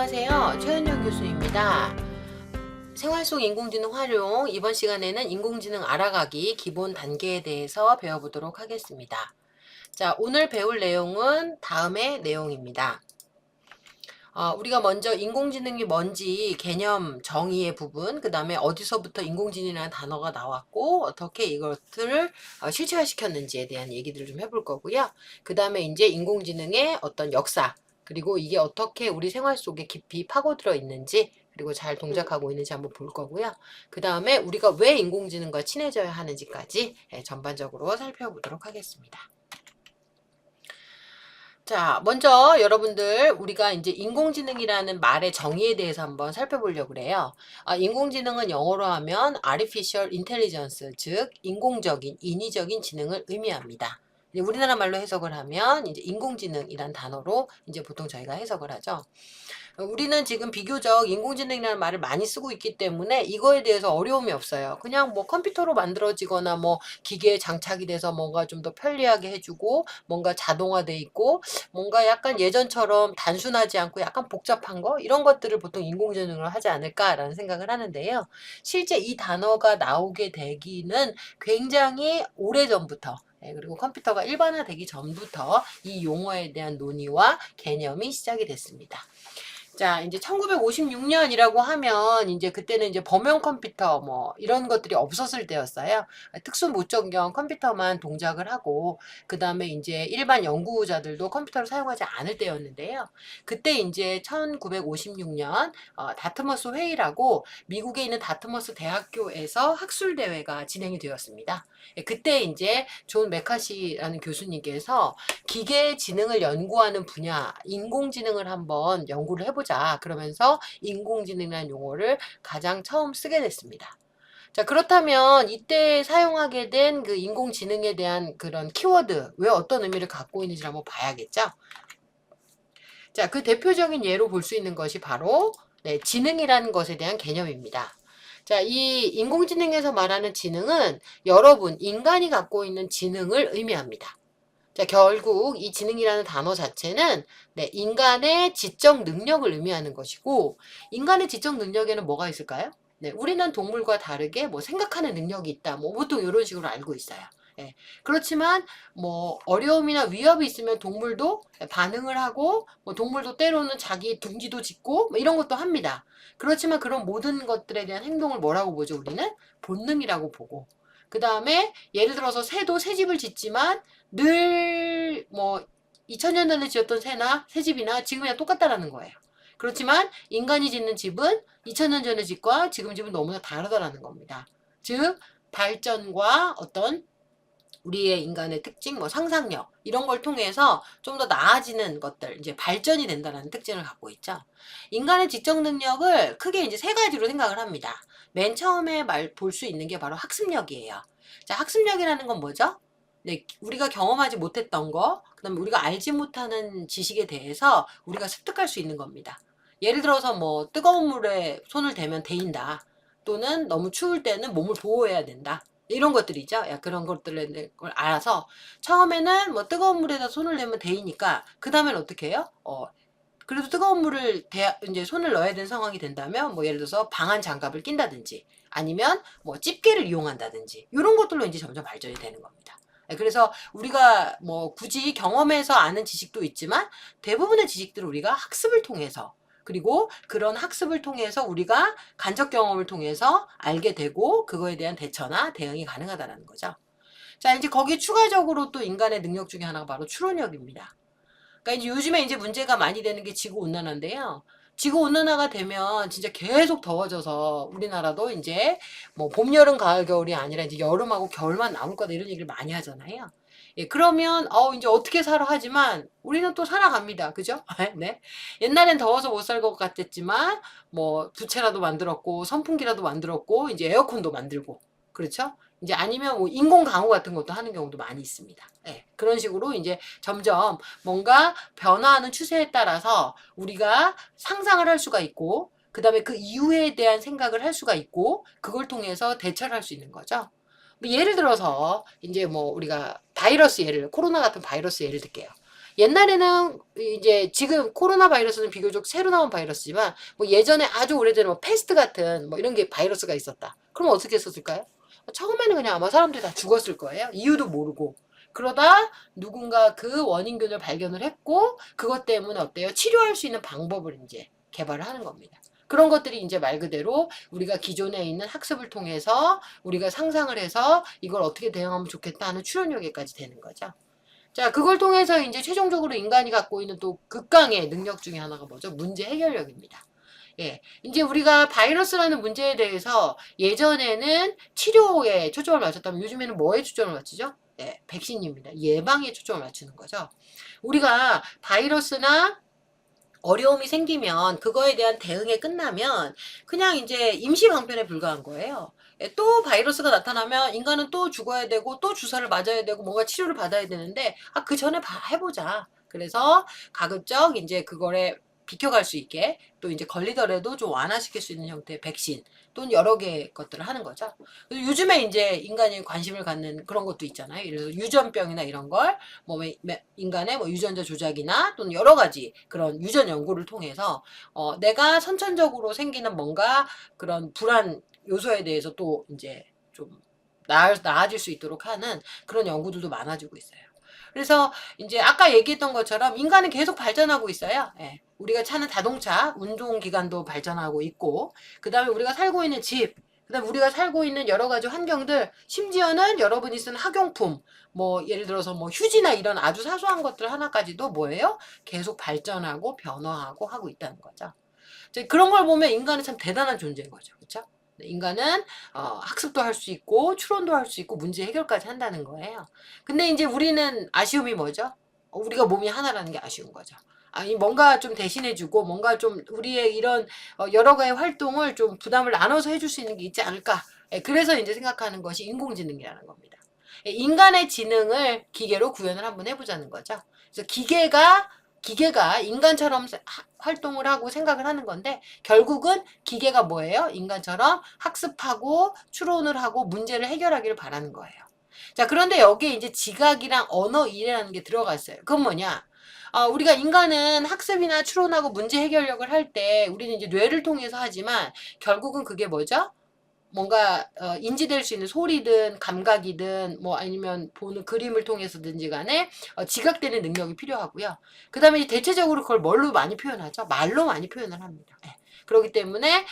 안녕하세요. 최은영 교수입니다. 생활 속 인공지능 활용, 이번 시간에는 인공지능 알아가기 기본 단계에 대해서 배워보도록 하겠습니다. 자, 오늘 배울 내용은 다음의 내용입니다. 우리가 먼저 인공지능이 뭔지 개념 정의의 부분, 그 다음에 어디서부터 인공지능이라는 단어가 나왔고 어떻게 이것들을 실체화시켰는지에 대한 얘기들을 좀 해볼 거고요. 그 다음에 이제 인공지능의 어떤 역사, 그리고 이게 어떻게 우리 생활 속에 깊이 파고들어 있는지, 그리고 잘 동작하고 있는지 한번 볼 거고요. 그 다음에 우리가 왜 인공지능과 친해져야 하는지까지 전반적으로 살펴보도록 하겠습니다. 자, 먼저 여러분들 우리가 이제 인공지능이라는 말의 정의에 대해서 한번 살펴보려고 그래요. 인공지능은 영어로 하면 Artificial Intelligence, 즉 인공적인, 인위적인 지능을 의미합니다. 이제 우리나라 말로 해석을 하면 이제 인공지능이란 단어로 이제 보통 저희가 해석을 하죠. 우리는 지금 비교적 인공지능이라는 말을 많이 쓰고 있기 때문에 이거에 대해서 어려움이 없어요. 그냥 뭐 컴퓨터로 만들어지거나 뭐 기계에 장착이 돼서 뭔가 좀 더 편리하게 해주고 뭔가 자동화돼 있고 뭔가 약간 예전처럼 단순하지 않고 약간 복잡한 거 이런 것들을 보통 인공지능으로 하지 않을까라는 생각을 하는데요. 실제 이 단어가 나오게 되기는 굉장히 오래전부터 그리고 컴퓨터가 일반화되기 전부터 이 용어에 대한 논의와 개념이 시작이 됐습니다. 자, 이제 1956년이라고 하면 이제 그때는 이제 범용 컴퓨터 뭐 이런 것들이 없었을 때였어요. 특수 무적용 컴퓨터만 동작을 하고 그다음에 이제 일반 연구자들도 컴퓨터를 사용하지 않을 때였는데요. 그때 이제 1956년 다트머스 회의라고 미국에 있는 다트머스 대학교에서 학술 대회가 진행이 되었습니다. 그때 이제 존 메카시라는 교수님께서 기계 지능을 연구하는 분야, 인공지능을 한번 연구를 해보자. 그러면서 인공지능이라는 용어를 가장 처음 쓰게 됐습니다. 자, 그렇다면 이때 사용하게 된 그 인공지능에 대한 그런 키워드, 왜 어떤 의미를 갖고 있는지 한번 봐야겠죠? 자, 그 대표적인 예로 볼 수 있는 것이 바로 지능이라는 것에 대한 개념입니다. 자, 이 인공지능에서 말하는 지능은 여러분, 인간이 갖고 있는 지능을 의미합니다. 자, 결국 이 지능이라는 단어 자체는 인간의 지적 능력을 의미하는 것이고, 인간의 지적 능력에는 뭐가 있을까요? 우리는 동물과 다르게 뭐 생각하는 능력이 있다. 뭐 보통 이런 식으로 알고 있어요. 그렇지만 뭐 어려움이나 위협이 있으면 동물도 반응을 하고, 뭐 동물도 때로는 자기 둥지도 짓고 뭐 이런 것도 합니다. 그렇지만 그런 모든 것들에 대한 행동을 뭐라고 보죠? 우리는 본능이라고 보고. 그 다음에 예를 들어서 새도 새집을 짓지만 늘 뭐 2000년 전에 지었던 새집이나 지금이랑 똑같다라는 거예요. 그렇지만 인간이 짓는 집은 2000년 전의 집과 지금 집은 너무나 다르다라는 겁니다. 즉 발전과 어떤 우리의 인간의 특징, 뭐 상상력 이런 걸 통해서 좀 더 나아지는 것들, 이제 발전이 된다는 특징을 갖고 있죠. 인간의 지적 능력을 크게 이제 세 가지로 생각을 합니다. 맨 처음에 볼 수 있는 게 바로 학습력이에요. 자, 학습력이라는 건 뭐죠? 우리가 경험하지 못했던 거, 그다음에 우리가 알지 못하는 지식에 대해서 우리가 습득할 수 있는 겁니다. 예를 들어서 뭐 뜨거운 물에 손을 대면 데인다. 또는 너무 추울 때는 몸을 보호해야 된다. 이런 것들이죠. 야, 그런 것들을 알아서 처음에는 뭐 뜨거운 물에다 손을 대면 데이니까 그 다음엔 어떻게 해요? 그래도 뜨거운 물을 이제 손을 넣어야 되는 상황이 된다면 뭐 예를 들어서 방한 장갑을 낀다든지 아니면 뭐 집게를 이용한다든지 이런 것들로 이제 점점 발전이 되는 겁니다. 그래서 우리가 뭐 굳이 경험해서 아는 지식도 있지만 대부분의 지식들을 우리가 학습을 통해서 그리고 그런 학습을 통해서 우리가 간접 경험을 통해서 알게 되고 그거에 대한 대처나 대응이 가능하다는 거죠. 자, 이제 거기에 추가적으로 또 인간의 능력 중에 하나가 바로 추론력입니다. 그러니까 이제 요즘에 이제 문제가 많이 되는 게 지구온난화인데요. 지구온난화가 되면 진짜 계속 더워져서 우리나라도 이제 뭐 봄, 여름, 가을, 겨울이 아니라 이제 여름하고 겨울만 남을 거다 이런 얘기를 많이 하잖아요. 그러면 이제 어떻게 살아 하지만 우리는 또 살아갑니다. 그죠? 네. 옛날엔 더워서 못 살 것 같았지만 뭐 부채라도 만들었고 선풍기라도 만들었고 이제 에어컨도 만들고 그렇죠? 이제 아니면 뭐 인공 강우 같은 것도 하는 경우도 많이 있습니다. 그런 식으로 이제 점점 뭔가 변화하는 추세에 따라서 우리가 상상을 할 수가 있고 그 다음에 그 이유에 대한 생각을 할 수가 있고 그걸 통해서 대처를 할 수 있는 거죠. 뭐 예를 들어서 이제 뭐 우리가 바이러스 코로나 같은 바이러스 예를 들게요. 옛날에는 이제 지금 코로나 바이러스는 비교적 새로 나온 바이러스지만 뭐 예전에 아주 오래전에 뭐 패스트 같은 뭐 이런 게 바이러스가 있었다. 그럼 어떻게 했었을까요? 처음에는 그냥 아마 사람들이 다 죽었을 거예요. 이유도 모르고. 그러다 누군가 그 원인균을 발견을 했고 그것 때문에 어때요? 치료할 수 있는 방법을 이제 개발을 하는 겁니다. 그런 것들이 이제 말 그대로 우리가 기존에 있는 학습을 통해서 우리가 상상을 해서 이걸 어떻게 대응하면 좋겠다 하는 추론력에까지 되는 거죠. 자, 그걸 통해서 이제 최종적으로 인간이 갖고 있는 또 극강의 능력 중에 하나가 뭐죠? 문제 해결력입니다. 예. 이제 우리가 바이러스라는 문제에 대해서 예전에는 치료에 초점을 맞췄다면 요즘에는 뭐에 초점을 맞추죠? 예, 백신입니다. 예방에 초점을 맞추는 거죠. 우리가 바이러스나 어려움이 생기면 그거에 대한 대응에 끝나면 그냥 이제 임시 방편에 불과한 거예요. 예, 또 바이러스가 나타나면 인간은 또 죽어야 되고 또 주사를 맞아야 되고 뭔가 치료를 받아야 되는데 그 전에 해보자. 그래서 가급적 이제 그거를 비켜갈 수 있게 또 이제 걸리더라도 좀 완화시킬 수 있는 형태의 백신 또는 여러 개의 것들을 하는 거죠. 요즘에 이제 인간이 관심을 갖는 그런 것도 있잖아요. 예를 들어서 유전병이나 이런 걸 뭐 인간의 뭐 유전자 조작이나 또는 여러 가지 그런 유전 연구를 통해서 내가 선천적으로 생기는 뭔가 그런 불안 요소에 대해서 또 이제 좀 나아질 수 있도록 하는 그런 연구들도 많아지고 있어요. 그래서 이제 아까 얘기했던 것처럼 인간은 계속 발전하고 있어요. 예. 우리가 타는 자동차, 운동기관도 발전하고 있고, 그 다음에 우리가 살고 있는 집, 그 다음에 우리가 살고 있는 여러 가지 환경들, 심지어는 여러분이 쓰는 학용품, 뭐 예를 들어서 뭐 휴지나 이런 아주 사소한 것들 하나까지도 뭐예요? 계속 발전하고 변화하고 하고 있다는 거죠. 그런 걸 보면 인간은 참 대단한 존재인 거죠. 그렇죠? 인간은 학습도 할 수 있고 추론도 할 수 있고 문제 해결까지 한다는 거예요. 근데 이제 우리는 아쉬움이 뭐죠? 우리가 몸이 하나라는 게 아쉬운 거죠. 아니 뭔가 좀 대신해주고 뭔가 좀 우리의 이런 여러 가지 활동을 좀 부담을 나눠서 해줄 수 있는 게 있지 않을까. 예, 그래서 이제 생각하는 것이 인공지능이라는 겁니다. 예, 인간의 지능을 기계로 구현을 한번 해보자는 거죠. 그래서 기계가 인간처럼 활동을 하고 생각을 하는 건데 결국은 기계가 뭐예요? 인간처럼 학습하고 추론을 하고 문제를 해결하기를 바라는 거예요. 자, 그런데 여기에 이제 지각이랑 언어 이해라는 게 들어가 있어요. 그건 뭐냐? 우리가 인간은 학습이나 추론하고 문제 해결력을 할 때 우리는 이제 뇌를 통해서 하지만 결국은 그게 뭐죠? 뭔가 인지될 수 있는 소리든 감각이든 뭐 아니면 보는 그림을 통해서든지 간에 지각되는 능력이 필요하고요. 그 다음에 대체적으로 그걸 뭘로 많이 표현하죠? 말로 많이 표현을 합니다. 예. 그렇기 때문에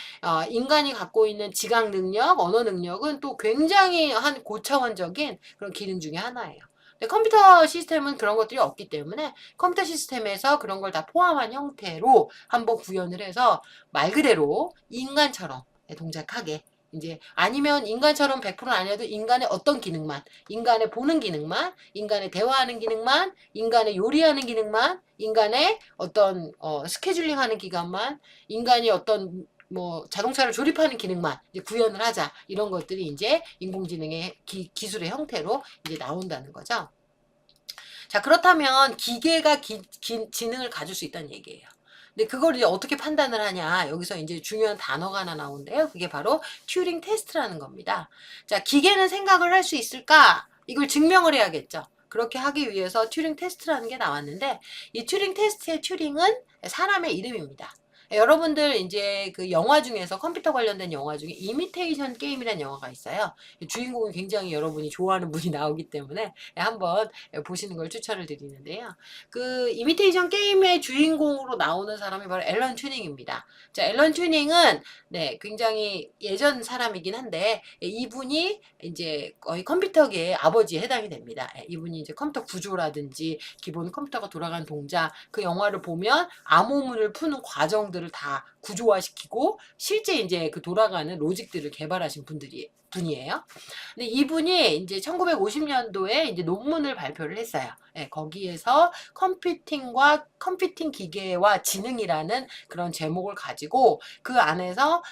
인간이 갖고 있는 지각 능력, 언어 능력은 또 굉장히 한 고차원적인 그런 기능 중에 하나예요. 근데 컴퓨터 시스템은 그런 것들이 없기 때문에 컴퓨터 시스템에서 그런 걸 다 포함한 형태로 한번 구현을 해서 말 그대로 인간처럼 동작하게 이제 아니면 인간처럼 100% 아니어도 인간의 어떤 기능만, 인간의 보는 기능만, 인간의 대화하는 기능만, 인간의 요리하는 기능만, 인간의 어떤 스케줄링하는 기간만, 인간이 어떤 뭐 자동차를 조립하는 기능만 이제 구현을 하자 이런 것들이 이제 인공지능의 기술의 형태로 이제 나온다는 거죠. 자, 그렇다면 기계가 지능을 가질 수 있다는 얘기예요. 근데 그걸 이제 어떻게 판단을 하냐. 여기서 이제 중요한 단어가 하나 나오는데요. 그게 바로 튜링 테스트라는 겁니다. 자, 기계는 생각을 할 수 있을까? 이걸 증명을 해야겠죠. 그렇게 하기 위해서 튜링 테스트라는 게 나왔는데 이 튜링 테스트의 튜링은 사람의 이름입니다. 여러분들 이제 그 영화 중에서 컴퓨터 관련된 영화 중에 이미테이션 게임이라는 영화가 있어요. 주인공이 굉장히 여러분이 좋아하는 분이 나오기 때문에 한번 보시는 걸 추천을 드리는데요. 그 이미테이션 게임의 주인공으로 나오는 사람이 바로 앨런 튜닝입니다. 자, 앨런 튜닝은 네, 굉장히 예전 사람이긴 한데 이분이 이제 거의 컴퓨터계의 아버지에 해당이 됩니다. 이분이 이제 컴퓨터 구조라든지 기본 컴퓨터가 돌아가는 동작 그 영화를 보면 암호문을 푸는 과정들을 다 구조화시키고 실제 이제 그 돌아가는 로직들을 개발하신 분이에요. 근데 이분이 이제 1950년도에 이제 논문을 발표를 했어요. 예, 거기에서 컴퓨팅 기계와 지능이라는 그런 제목을 가지고 그 안에서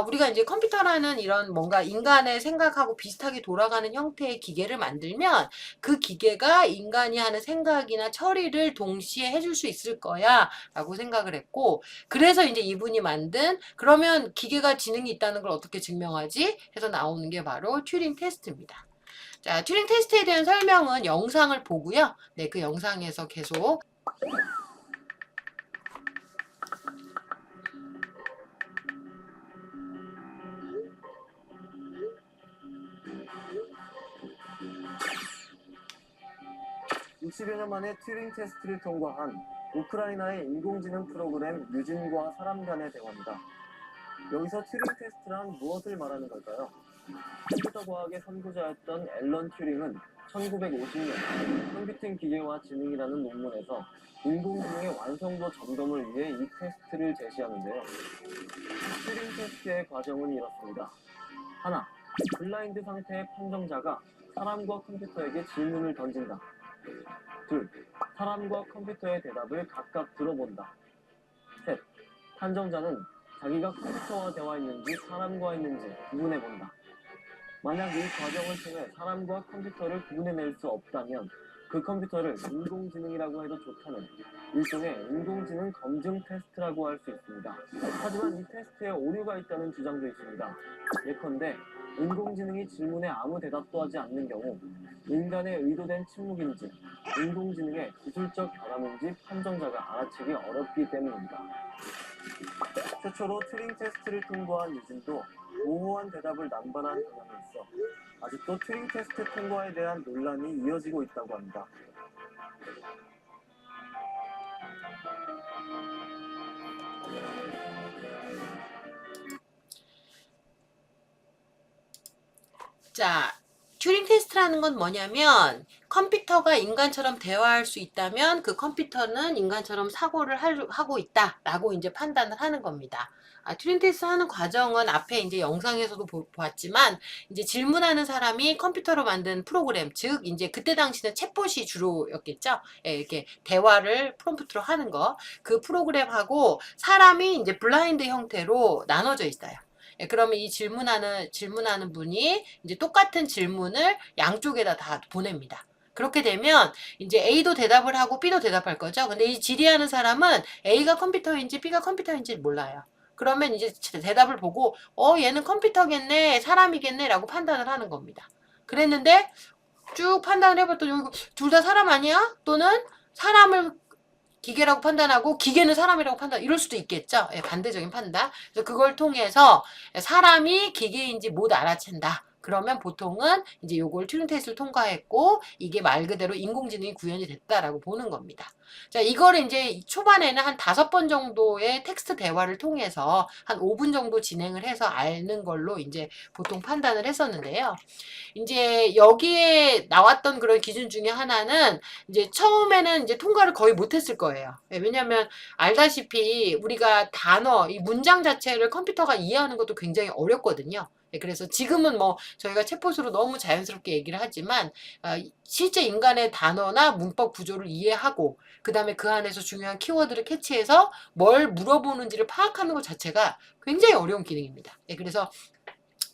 우리가 이제 컴퓨터라는 이런 뭔가 인간의 생각하고 비슷하게 돌아가는 형태의 기계를 만들면 그 기계가 인간이 하는 생각이나 처리를 동시에 해줄 수 있을 거야 라고 생각을 했고 그래서 이제 이분이 만든 그러면 기계가 지능이 있다는 걸 어떻게 증명하지? 해서 나오는 게 바로 튜링 테스트입니다. 자, 튜링 테스트에 대한 설명은 영상을 보고요. 네, 그 영상에서 계속 (60여 년) 만에 튜링 테스트를 통과한 우크라이나의 인공지능 프로그램 유진과 사람 간의 대화입니다. 여기서 튜링 테스트란 무엇을 말하는 걸까요? 컴퓨터 과학의 선구자였던 앨런 튜링은 1950년 컴퓨팅 기계와 지능이라는 논문에서 인공지능의 완성도 점검을 위해 이 테스트를 제시하는데요. 튜링 테스트의 과정은 이렇습니다. 하나, 블라인드 상태의 판정자가 사람과 컴퓨터에게 질문을 던진다. 둘, 사람과 컴퓨터의 대답을 각각 들어본다. 셋, 판정자는 자기가 컴퓨터와 대화했는지 사람과 했는지 구분해본다. 만약 이 과정을 통해 사람과 컴퓨터를 구분해낼 수 없다면 그 컴퓨터를 인공지능이라고 해도 좋다는 일종의 인공지능 검증 테스트라고 할 수 있습니다. 하지만 이 테스트에 오류가 있다는 주장도 있습니다. 예컨대 인공지능이 질문에 아무 대답도 하지 않는 경우 인간의 의도된 침묵인지 인공지능의 기술적 결함인지 판정자가 알아채기 어렵기 때문입니다. 최초로 튜링 테스트를 통과한 유진도 모호한 대답을 남발한 경향이 있어 아직도 튜링 테스트 통과에 대한 논란이 이어지고 있다고 합니다. 자, 튜링 테스트라는 건 뭐냐면 컴퓨터가 인간처럼 대화할 수 있다면 그 컴퓨터는 인간처럼 사고를 하고 있다라고 이제 판단을 하는 겁니다. 튜링 테스트 하는 과정은 앞에 이제 영상에서도 보았지만 이제 질문하는 사람이 컴퓨터로 만든 프로그램, 즉 이제 그때 당시는 챗봇이 주로였겠죠. 예, 이렇게 대화를 프롬프트로 하는 거, 그 프로그램하고 사람이 이제 블라인드 형태로 나눠져 있어요. 예, 그러면 이 질문하는 분이 이제 똑같은 질문을 양쪽에다 다 보냅니다. 그렇게 되면 이제 A도 대답을 하고 B도 대답할 거죠. 근데 이 질의하는 사람은 A가 컴퓨터인지 B가 컴퓨터인지 몰라요. 그러면 이제 대답을 보고 얘는 컴퓨터겠네, 사람이겠네 라고 판단을 하는 겁니다. 그랬는데 쭉 판단을 해봤더니 둘 다 사람 아니야? 또는 사람을 기계라고 판단하고 기계는 사람이라고 판단, 이럴 수도 있겠죠. 예, 반대적인 판단. 그래서 그걸 통해서 사람이 기계인지 못 알아챈다. 그러면 보통은 이제 요걸 튜링 테스트를 통과했고 이게 말 그대로 인공지능이 구현이 됐다라고 보는 겁니다. 자, 이걸 이제 초반에는 한 5번 정도의 텍스트 대화를 통해서 한 5분 정도 진행을 해서 아는 걸로 이제 보통 판단을 했었는데요. 이제 여기에 나왔던 그런 기준 중에 하나는 이제 처음에는 이제 통과를 거의 못했을 거예요. 왜냐하면 알다시피 우리가 단어, 이 문장 자체를 컴퓨터가 이해하는 것도 굉장히 어렵거든요. 그래서 지금은 뭐 저희가 챗봇으로 너무 자연스럽게 얘기를 하지만 실제 인간의 단어나 문법 구조를 이해하고 그 다음에 그 안에서 중요한 키워드를 캐치해서 뭘 물어보는지를 파악하는 것 자체가 굉장히 어려운 기능입니다. 그래서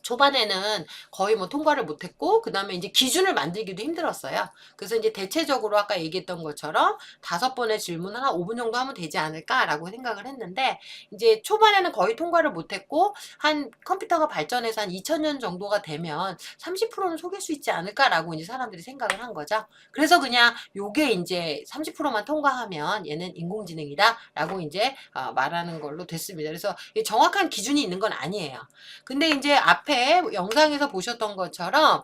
초반에는 거의 뭐 통과를 못했고 그 다음에 이제 기준을 만들기도 힘들었어요. 그래서 이제 대체적으로 아까 얘기했던 것처럼 5번의 질문을 한 5분 정도 하면 되지 않을까라고 생각을 했는데 이제 초반에는 거의 통과를 못했고 한 컴퓨터가 발전해서 한 2000년 정도가 되면 30%는 속일 수 있지 않을까라고 이제 사람들이 생각을 한 거죠. 그래서 그냥 요게 이제 30%만 통과하면 얘는 인공지능이다라고 이제 말하는 걸로 됐습니다. 그래서 정확한 기준이 있는 건 아니에요. 근데 이제 앞에 영상에서 보셨던 것처럼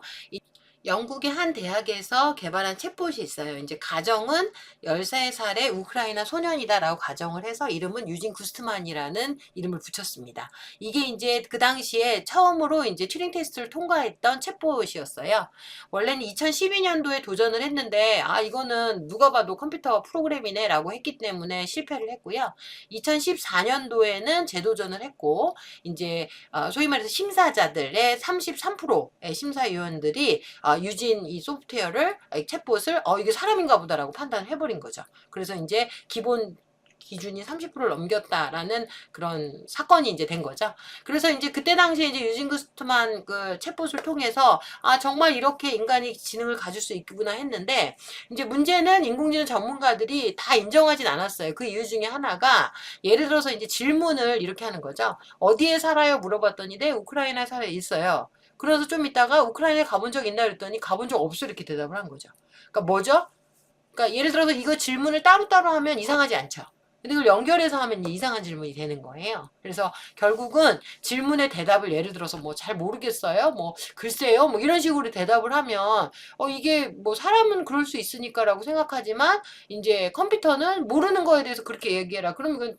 영국의 한 대학에서 개발한 챗봇이 있어요. 이제 가정은 13살의 우크라이나 소년이다라고 가정을 해서 이름은 유진 구스트만이라는 이름을 붙였습니다. 이게 이제 그 당시에 처음으로 이제 튜링 테스트를 통과했던 챗봇이었어요. 원래는 2012년도에 도전을 했는데 이거는 누가 봐도 컴퓨터 프로그램이네라고 했기 때문에 실패를 했고요. 2014년도에는 재도전을 했고 이제 소위 말해서 심사자들의 33%의 심사위원들이 유진 이 소프트웨어를 챗봇을 이게 사람인가 보다라고 판단을 해버린 거죠. 그래서 이제 기본 기준이 30%를 넘겼다라는 그런 사건이 이제 된 거죠. 그래서 이제 그때 당시에 이제 유진 구스트만 그 챗봇을 통해서 정말 이렇게 인간이 지능을 가질 수 있구나 했는데 이제 문제는 인공지능 전문가들이 다 인정하진 않았어요. 그 이유 중에 하나가 예를 들어서 이제 질문을 이렇게 하는 거죠. 어디에 살아요? 물어봤더니 네, 우크라이나에 살아 있어요. 그래서 좀 있다가 우크라이나에 가본 적 있나 그랬더니 가본 적 없어 이렇게 대답을 한 거죠. 그러니까 뭐죠? 그러니까 예를 들어서 이거 질문을 따로따로 하면 이상하지 않죠. 근데 이걸 연결해서 하면 이상한 질문이 되는 거예요. 그래서 결국은 질문의 대답을 예를 들어서 뭐 잘 모르겠어요, 뭐 글쎄요, 뭐 이런 식으로 대답을 하면 이게 뭐 사람은 그럴 수 있으니까라고 생각하지만 이제 컴퓨터는 모르는 거에 대해서 그렇게 얘기해라. 그러면 이건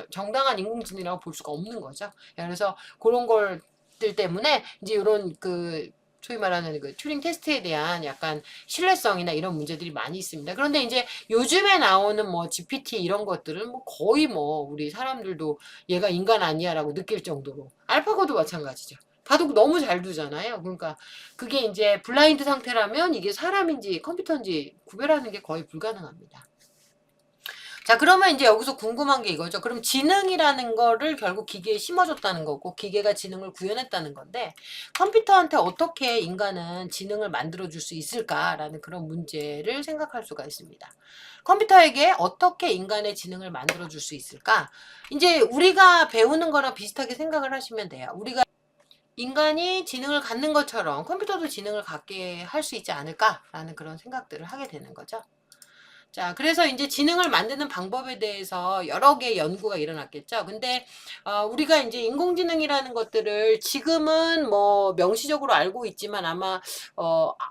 정당한 인공지능이라고 볼 수가 없는 거죠. 그래서 그런 걸들 때문에 이제 이런 그 소위 말하는 그 튜링 테스트에 대한 약간 신뢰성이나 이런 문제들이 많이 있습니다. 그런데 이제 요즘에 나오는 뭐 GPT 이런 것들은 뭐 거의 뭐 우리 사람들도 얘가 인간 아니야라고 느낄 정도로 알파고도 마찬가지죠. 바둑 너무 잘 두잖아요. 그러니까 그게 이제 블라인드 상태라면 이게 사람인지 컴퓨터인지 구별하는 게 거의 불가능합니다. 자, 그러면 이제 여기서 궁금한 게 이거죠. 그럼 지능이라는 거를 결국 기계에 심어줬다는 거고, 기계가 지능을 구현했다는 건데, 컴퓨터한테 어떻게 인간은 지능을 만들어줄 수 있을까라는 그런 문제를 생각할 수가 있습니다. 컴퓨터에게 어떻게 인간의 지능을 만들어줄 수 있을까? 이제 우리가 배우는 거랑 비슷하게 생각을 하시면 돼요. 우리가 인간이 지능을 갖는 것처럼 컴퓨터도 지능을 갖게 할 수 있지 않을까라는 그런 생각들을 하게 되는 거죠. 자, 그래서 이제 지능을 만드는 방법에 대해서 여러 개의 연구가 일어났겠죠. 근데, 우리가 이제 인공지능이라는 것들을 지금은 뭐 명시적으로 알고 있지만 아마,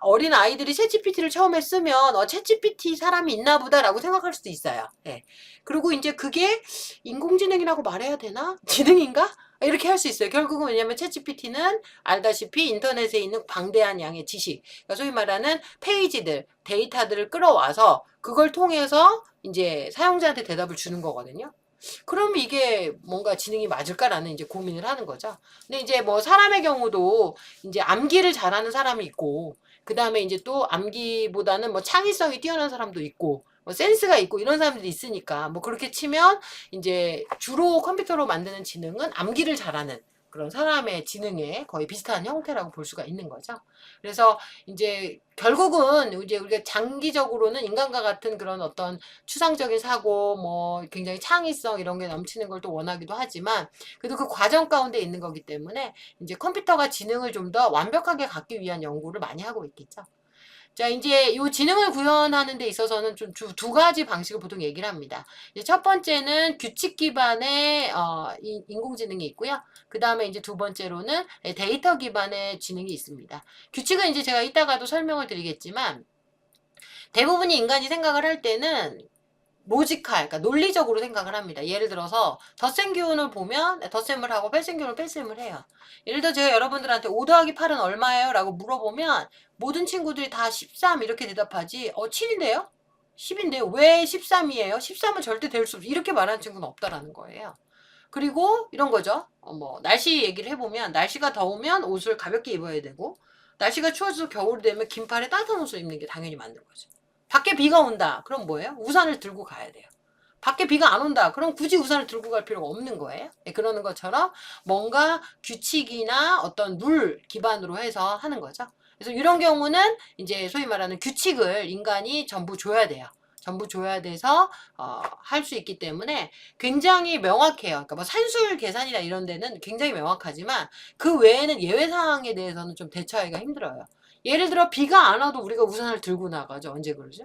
어린 아이들이 챗GPT를 처음에 쓰면, 챗GPT 사람이 있나 보다라고 생각할 수도 있어요. 예. 그리고 이제 그게 인공지능이라고 말해야 되나? 지능인가? 이렇게 할 수 있어요. 결국은 왜냐면 챗GPT는 알다시피 인터넷에 있는 방대한 양의 지식, 그러니까 소위 말하는 페이지들, 데이터들을 끌어와서 그걸 통해서 이제 사용자한테 대답을 주는 거거든요. 그럼 이게 뭔가 지능이 맞을까라는 이제 고민을 하는 거죠. 근데 이제 뭐 사람의 경우도 이제 암기를 잘하는 사람이 있고, 그 다음에 이제 또 암기보다는 뭐 창의성이 뛰어난 사람도 있고, 뭐 센스가 있고 이런 사람들이 있으니까 뭐 그렇게 치면 이제 주로 컴퓨터로 만드는 지능은 암기를 잘하는 그런 사람의 지능에 거의 비슷한 형태라고 볼 수가 있는 거죠. 그래서 이제 결국은 이제 우리가 장기적으로는 인간과 같은 그런 어떤 추상적인 사고, 뭐 굉장히 창의성 이런 게 넘치는 걸 또 원하기도 하지만 그래도 그 과정 가운데 있는 거기 때문에 이제 컴퓨터가 지능을 좀 더 완벽하게 갖기 위한 연구를 많이 하고 있겠죠. 자, 이제 이 지능을 구현하는 데 있어서는 좀 두 가지 방식을 보통 얘기를 합니다. 이제 첫 번째는 규칙 기반의 인공지능이 있고요. 그 다음에 이제 두 번째로는 데이터 기반의 지능이 있습니다. 규칙은 이제 제가 이따가도 설명을 드리겠지만 대부분의 인간이 생각을 할 때는 로지컬, 그러니까 논리적으로 생각을 합니다. 예를 들어서 덧셈 기운을 보면 덧셈을 하고 뺄셈 기운을 뺄셈을 해요. 예를 들어 제가 여러분들한테 5 더하기 8은 얼마예요? 라고 물어보면 모든 친구들이 다 13 이렇게 대답하지 7인데요? 10인데요? 왜 13이에요? 13은 절대 될 수 없어. 이렇게 말하는 친구는 없다라는 거예요. 그리고 이런 거죠. 뭐 날씨 얘기를 해보면 날씨가 더우면 옷을 가볍게 입어야 되고 날씨가 추워져서 겨울이 되면 긴팔에 따뜻한 옷을 입는 게 당연히 맞는 거죠. 밖에 비가 온다. 그럼 뭐예요? 우산을 들고 가야 돼요. 밖에 비가 안 온다. 그럼 굳이 우산을 들고 갈 필요가 없는 거예요. 네, 그러는 것처럼 뭔가 규칙이나 어떤 룰 기반으로 해서 하는 거죠. 그래서 이런 경우는 이제 소위 말하는 규칙을 인간이 전부 줘야 돼요. 전부 줘야 돼서 할 수 있기 때문에 굉장히 명확해요. 그러니까 뭐 산술 계산이나 이런 데는 굉장히 명확하지만 그 외에는 예외 상황에 대해서는 좀 대처하기가 힘들어요. 예를 들어 비가 안 와도 우리가 우산을 들고 나가죠. 언제 그러죠?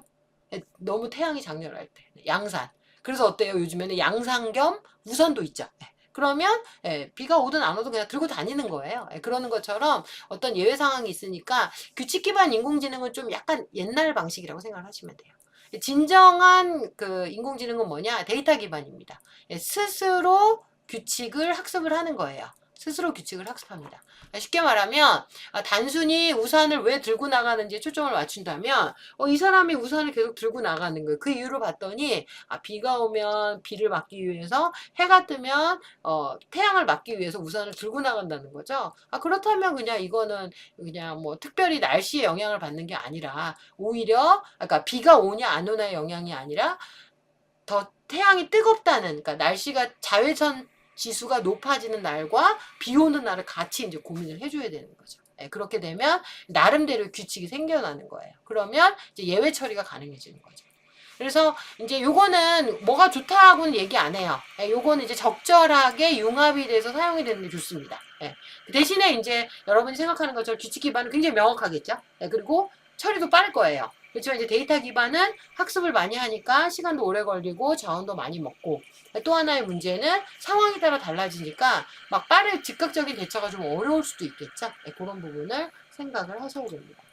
너무 태양이 장렬할 때. 양산. 그래서 어때요? 요즘에는 양산 겸 우산도 있죠. 그러면 비가 오든 안 오든 그냥 들고 다니는 거예요. 그러는 것처럼 어떤 예외 상황이 있으니까 규칙 기반 인공지능은 좀 약간 옛날 방식이라고 생각을 하시면 돼요. 진정한 그 인공지능은 뭐냐? 데이터 기반입니다. 스스로 규칙을 학습을 하는 거예요. 스스로 규칙을 학습합니다. 쉽게 말하면 단순히 우산을 왜 들고 나가는지에 초점을 맞춘다면 이 사람이 우산을 계속 들고 나가는 거예요. 그 이유를 봤더니 비가 오면 비를 막기 위해서 해가 뜨면 태양을 막기 위해서 우산을 들고 나간다는 거죠. 그렇다면 그냥 이거는 그냥 뭐 특별히 날씨에 영향을 받는 게 아니라 오히려 그러니까 비가 오냐 안 오냐의 영향이 아니라 더 태양이 뜨겁다는 그러니까 날씨가 자외선 지수가 높아지는 날과 비 오는 날을 같이 이제 고민을 해줘야 되는 거죠. 그렇게 되면 나름대로 규칙이 생겨나는 거예요. 그러면 이제 예외 처리가 가능해지는 거죠. 그래서 이제 요거는 뭐가 좋다고는 얘기 안 해요. 요거는 이제 적절하게 융합이 돼서 사용이 되는 게 좋습니다. 대신에 이제 여러분이 생각하는 것처럼 규칙 기반은 굉장히 명확하겠죠. 그리고 처리도 빠를 거예요. 그렇지만 이제 데이터 기반은 학습을 많이 하니까 시간도 오래 걸리고 자원도 많이 먹고, 또 하나의 문제는 상황에 따라 달라지니까 막 빠른 즉각적인 대처가 좀 어려울 수도 있겠죠. 네, 그런 부분을 생각을 하셔야 됩니다.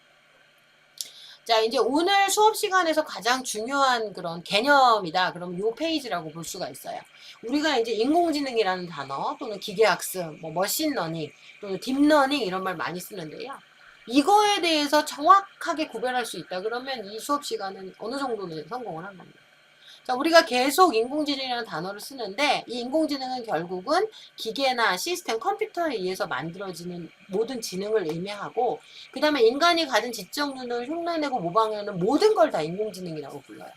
자, 이제 오늘 수업 시간에서 가장 중요한 그런 개념이다. 그럼 요 페이지라고 볼 수가 있어요. 우리가 이제 인공지능이라는 단어 또는 기계학습, 뭐 머신러닝 또는 딥러닝 이런 말 많이 쓰는데요. 이거에 대해서 정확하게 구별할 수 있다. 그러면 이 수업 시간은 어느 정도는 성공을 한 겁니다. 자, 우리가 계속 인공지능이라는 단어를 쓰는데 이 인공지능은 결국은 기계나 시스템, 컴퓨터에 의해서 만들어지는 모든 지능을 의미하고 그 다음에 인간이 가진 지적 눈을 흉내내고 모방하는 모든 걸 다 인공지능이라고 불러요.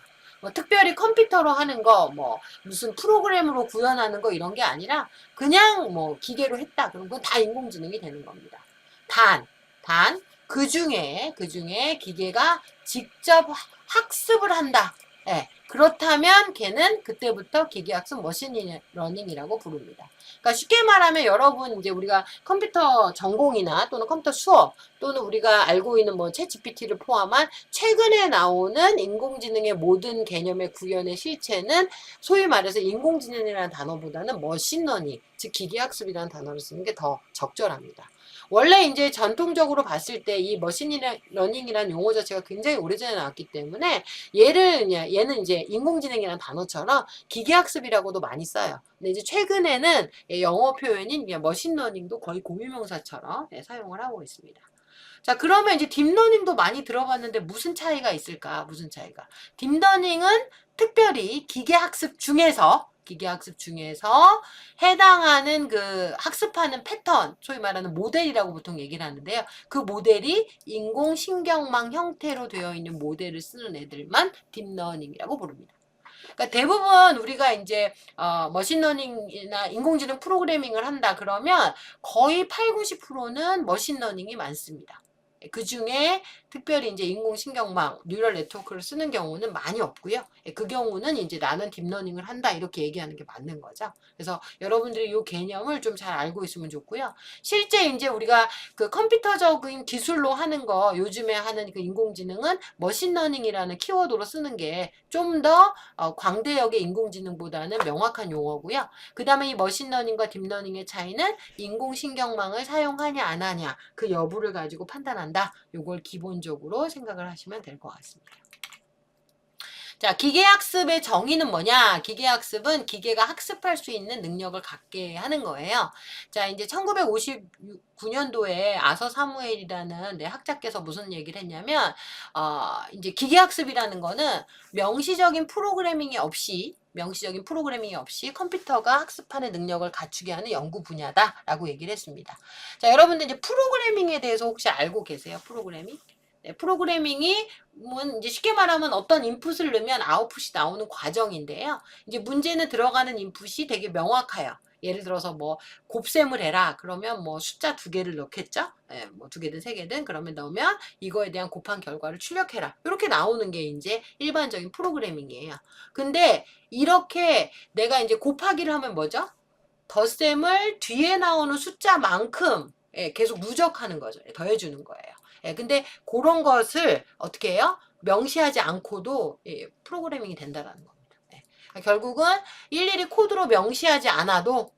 뭐 특별히 컴퓨터로 하는 거, 뭐 무슨 프로그램으로 구현하는 거 이런 게 아니라 그냥 뭐 기계로 했다. 그럼 그건 다 인공지능이 되는 겁니다. 단, 그 중에 기계가 직접 학습을 한다. 예, 그렇다면 걔는 그때부터 기계학습 머신러닝이라고 부릅니다. 그러니까 쉽게 말하면 여러분 이제 우리가 컴퓨터 전공이나 또는 컴퓨터 수업 또는 우리가 알고 있는 뭐 챗GPT를 포함한 최근에 나오는 인공지능의 모든 개념의 구현의 실체는 소위 말해서 인공지능이라는 단어보다는 머신러닝, 즉 기계학습이라는 단어를 쓰는 게 더 적절합니다. 원래 이제 전통적으로 봤을 때 이 머신러닝이라는 용어 자체가 굉장히 오래전에 나왔기 때문에 얘는 이제 인공지능이라는 단어처럼 기계학습이라고도 많이 써요. 근데 이제 최근에는 영어 표현인 머신러닝도 거의 고유명사처럼 사용을 하고 있습니다. 자, 그러면 이제 딥러닝도 많이 들어봤는데 무슨 차이가 있을까? 무슨 차이가? 딥러닝은 특별히 기계학습 중에서 해당하는 그 학습하는 패턴, 소위 말하는 모델이라고 보통 얘기를 하는데요. 그 모델이 인공신경망 형태로 되어 있는 모델을 쓰는 애들만 딥러닝이라고 부릅니다. 그러니까 대부분 우리가 이제 머신러닝이나 인공지능 프로그래밍을 한다 그러면 거의 8, 90%는 머신러닝이 많습니다. 그 중에 특별히 이제 인공신경망, 뉴럴 네트워크를 쓰는 경우는 많이 없고요. 그 경우는 이제 나는 딥러닝을 한다 이렇게 얘기하는 게 맞는 거죠. 그래서 여러분들이 이 개념을 좀 잘 알고 있으면 좋고요. 실제 이제 우리가 그 컴퓨터적인 기술로 하는 거 요즘에 하는 그 인공지능은 머신러닝이라는 키워드로 쓰는 게 좀 더 광대역의 인공지능보다는 명확한 용어고요. 그 다음에 이 머신러닝과 딥러닝의 차이는 인공신경망을 사용하냐 안 하냐 그 여부를 가지고 판단한다. 요걸 기본적으로 생각을 하시면 될 것 같습니다. 자, 기계학습의 정의는 뭐냐? 기계학습은 기계가 학습할 수 있는 능력을 갖게 하는 거예요. 자, 이제 1959년도에 아서 사무엘이라는 학자께서 무슨 얘기를 했냐면, 이제 기계학습이라는 거는 명시적인 프로그래밍이 없이 컴퓨터가 학습하는 능력을 갖추게 하는 연구 분야다라고 얘기를 했습니다. 자, 여러분들 이제 프로그래밍에 대해서 혹시 알고 계세요? 프로그래밍? 네, 프로그래밍이 이제 쉽게 말하면 어떤 인풋을 넣으면 아웃풋이 나오는 과정인데요. 이제 문제는 들어가는 인풋이 되게 명확해요. 예를 들어서 뭐 곱셈을 해라. 그러면 뭐 숫자 2개를 넣겠죠? 예, 뭐 2개든 3개든 그러면 넣으면 이거에 대한 곱한 결과를 출력해라. 이렇게 나오는 게 이제 일반적인 프로그래밍이에요. 근데 이렇게 내가 이제 곱하기를 하면 뭐죠? 덧셈을 뒤에 나오는 숫자만큼 계속 누적하는 거죠. 더해주는 거예요. 근데 그런 것을 어떻게 해요? 명시하지 않고도 프로그래밍이 된다라는 겁니다. 결국은 일일이 코드로 명시하지 않아도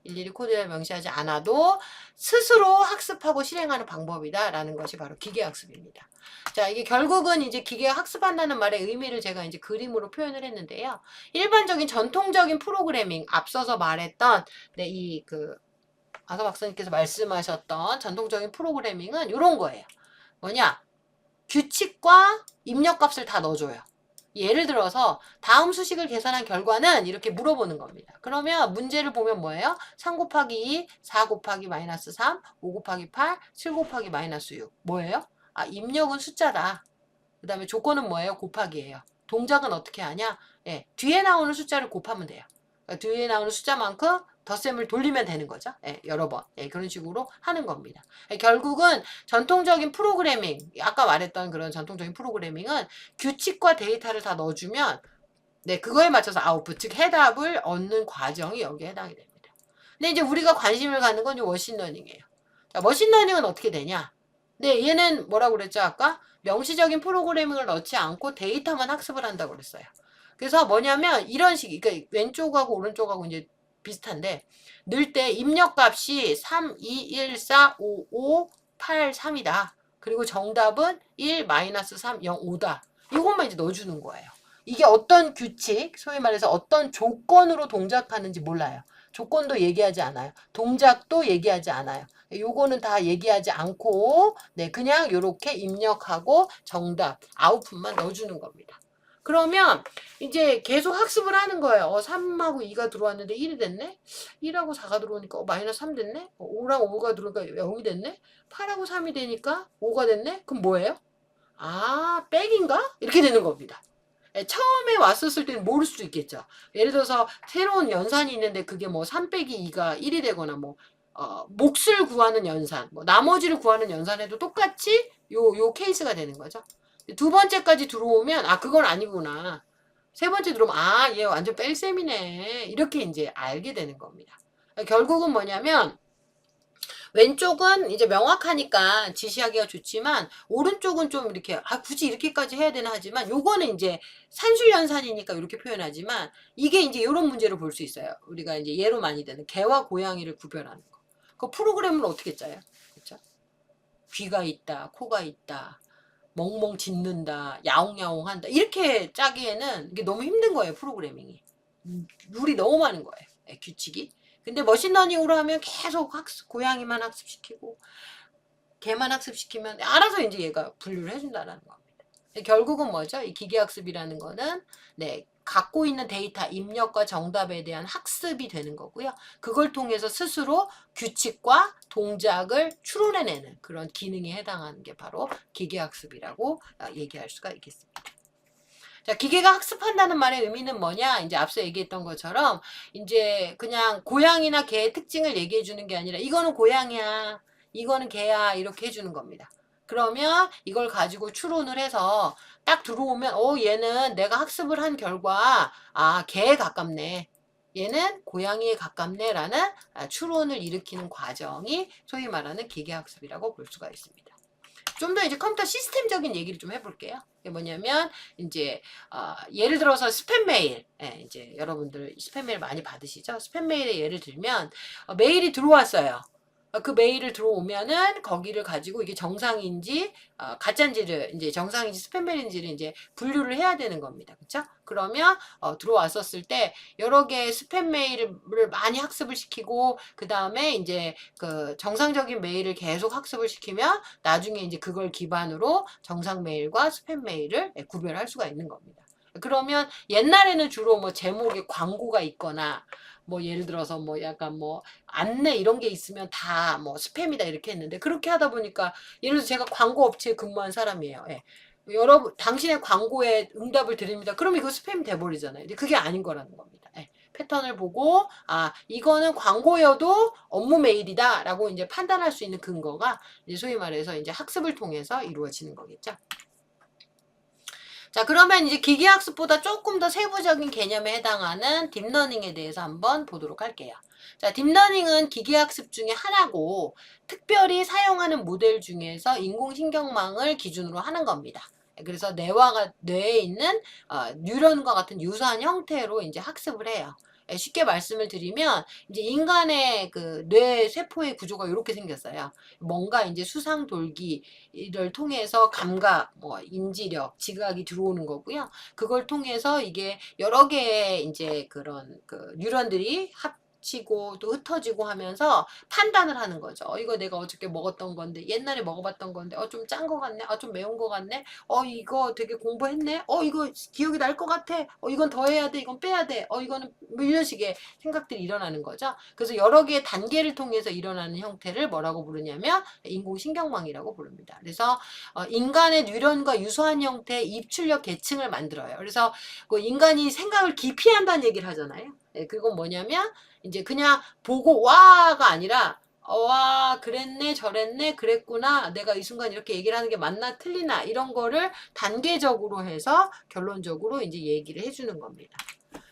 스스로 학습하고 실행하는 방법이다라는 것이 바로 기계학습입니다. 자, 이게 결국은 이제 기계가 학습한다는 말의 의미를 제가 이제 그림으로 표현을 했는데요. 일반적인 전통적인 프로그래밍, 앞서서 말했던 이 아서 박사님께서 말씀하셨던 전통적인 프로그래밍은 이런 거예요. 뭐냐? 규칙과 입력값을 다 넣어줘요. 예를 들어서 다음 수식을 계산한 결과는 이렇게 물어보는 겁니다. 그러면 문제를 보면 뭐예요? 3 곱하기 2, 4 곱하기 마이너스 3, 5 곱하기 8, 7 곱하기 마이너스 6. 뭐예요? 입력은 숫자다. 그 다음에 조건은 뭐예요? 곱하기예요. 동작은 어떻게 하냐? 뒤에 나오는 숫자를 곱하면 돼요. 그러니까 뒤에 나오는 숫자만큼 덧셈을 돌리면 되는 거죠. 여러 번. 그런 식으로 하는 겁니다. 결국은 전통적인 프로그래밍, 아까 말했던 그런 전통적인 프로그래밍은 규칙과 데이터를 다 넣어주면 그거에 맞춰서 아웃풋, 즉 해답을 얻는 과정이 여기에 해당이 됩니다. 근데 이제 우리가 관심을 갖는 건 이 머신러닝이에요. 자, 머신러닝은 어떻게 되냐? 네, 얘는 뭐라고 그랬죠, 아까? 명시적인 프로그래밍을 넣지 않고 데이터만 학습을 한다고 그랬어요. 그래서 뭐냐면 이런 식, 그러니까 왼쪽하고 오른쪽하고 이제 비슷한데 넣을 때 입력값이 3, 2, 1, 4, 5, 5, 8, 3이다. 그리고 정답은 1, 마이너스 3, 0, 5다. 이것만 이제 넣어주는 거예요. 이게 어떤 규칙, 소위 말해서 어떤 조건으로 동작하는지 몰라요. 조건도 얘기하지 않아요. 동작도 얘기하지 않아요. 요거는 다 얘기하지 않고 네 그냥 요렇게 입력하고 정답 아웃풋만 넣어주는 겁니다. 그러면 이제 계속 학습을 하는 거예요. 3하고 2가 들어왔는데 1이 됐네? 1하고 4가 들어오니까 마이너스 3 됐네? 5랑 5가 들어오니까 0이 됐네? 8하고 3이 되니까 5가 됐네? 그럼 뭐예요? 아, 백인가? 이렇게 되는 겁니다. 처음에 왔었을 때는 모를 수도 있겠죠. 예를 들어서 새로운 연산이 있는데 그게 뭐 3 빼기 2가 1이 되거나 뭐 몫을 구하는 연산, 뭐 나머지를 구하는 연산에도 똑같이 요 케이스가 되는 거죠. 두 번째까지 들어오면 아 그건 아니구나. 세 번째 들어오면 아 얘 완전 뺄셈이네. 이렇게 이제 알게 되는 겁니다. 결국은 뭐냐면 왼쪽은 이제 명확하니까 지시하기가 좋지만 오른쪽은 좀 이렇게 아 굳이 이렇게까지 해야 되나 하지만 요거는 이제 산술연산이니까 이렇게 표현하지만 이게 이제 이런 문제를 볼 수 있어요. 우리가 이제 예로 많이 되는 개와 고양이를 구별하는 거. 그 프로그램을 어떻게 짜요? 그렇죠? 귀가 있다, 코가 있다, 멍멍 짖는다, 야옹야옹한다 이렇게 짜기에는 이게 너무 힘든 거예요 프로그래밍이. 룰이 너무 많은 거예요. 규칙이. 근데 머신러닝으로 하면 계속 고양이만 학습시키고 개만 학습시키면 알아서 이제 얘가 분류를 해준다는 겁니다. 결국은 뭐죠? 이 기계학습이라는 거는 네 갖고 있는 데이터 입력과 정답에 대한 학습이 되는 거고요. 그걸 통해서 스스로 규칙과 동작을 추론해내는 그런 기능에 해당하는 게 바로 기계학습이라고 얘기할 수가 있겠습니다. 자, 기계가 학습한다는 말의 의미는 뭐냐? 이제 앞서 얘기했던 것처럼 이제 그냥 고양이나 개의 특징을 얘기해 주는 게 아니라 이거는 고양이야, 이거는 개야 이렇게 해주는 겁니다. 그러면 이걸 가지고 추론을 해서 딱 들어오면 얘는 내가 학습을 한 결과 개에 가깝네. 얘는 고양이에 가깝네라는 추론을 일으키는 과정이 소위 말하는 기계학습이라고 볼 수가 있습니다. 좀 더 이제 컴퓨터 시스템적인 얘기를 좀 해볼게요. 이게 뭐냐면 이제 예를 들어서 스팸 메일, 이제 여러분들 스팸 메일 많이 받으시죠? 스팸 메일의 예를 들면 메일이 들어왔어요. 그 메일을 들어오면은 거기를 가지고 이게 정상인지 가짜인지를 이제 정상인지 스팸 메일인지를 이제 분류를 해야 되는 겁니다. 그렇죠? 그러면 들어왔었을 때 여러 개의 스팸 메일을 많이 학습을 시키고 그 다음에 이제 그 정상적인 메일을 계속 학습을 시키면 나중에 이제 그걸 기반으로 정상 메일과 스팸 메일을 구별할 수가 있는 겁니다. 그러면 옛날에는 주로 뭐 제목에 광고가 있거나 뭐 예를 들어서 뭐 약간 뭐 안내 이런 게 있으면 다 뭐 스팸이다 이렇게 했는데 그렇게 하다 보니까 예를 들어서 제가 광고 업체에 근무한 사람이에요. 예. 여러분 당신의 광고에 응답을 드립니다. 그럼 이거 스팸이 돼버리잖아요. 근데 그게 아닌 거라는 겁니다. 예. 패턴을 보고 이거는 광고여도 업무 메일이다 라고 이제 판단할 수 있는 근거가 이제 소위 말해서 이제 학습을 통해서 이루어지는 거겠죠. 자, 그러면 이제 기계학습보다 조금 더 세부적인 개념에 해당하는 딥러닝에 대해서 한번 보도록 할게요. 자, 딥러닝은 기계학습 중에 하나고 특별히 사용하는 모델 중에서 인공신경망을 기준으로 하는 겁니다. 그래서 뇌에 있는 뉴런과 같은 유사한 형태로 이제 학습을 해요. 쉽게 말씀을 드리면 이제 인간의 그 뇌 세포의 구조가 이렇게 생겼어요. 뭔가 이제 수상 돌기를 통해서 감각, 뭐 인지력, 지각이 들어오는 거고요. 그걸 통해서 이게 여러 개의 이제 그런 그 뉴런들이 합치고 또 흩어지고 하면서 판단을 하는 거죠. 이거 내가 어저께 먹었던 건데, 옛날에 먹어봤던 건데, 좀 짠 거 같네, 좀 매운 거 같네, 이거 되게 공부했네, 이거 기억이 날 것 같아, 이건 더 해야 돼, 이건 빼야 돼, 이거는 뭐 이런 식의 생각들이 일어나는 거죠. 그래서 여러 개의 단계를 통해서 일어나는 형태를 뭐라고 부르냐면 인공신경망이라고 부릅니다. 그래서 인간의 뉴런과 유사한 형태의 입출력 계층을 만들어요. 그래서 그 인간이 생각을 깊이 한다는 얘기를 하잖아요. 그건 뭐냐면 이제 그냥 보고 와가 아니라 와 그랬네 저랬네 그랬구나 내가 이 순간 이렇게 얘기를 하는 게 맞나 틀리나 이런 거를 단계적으로 해서 결론적으로 이제 얘기를 해주는 겁니다.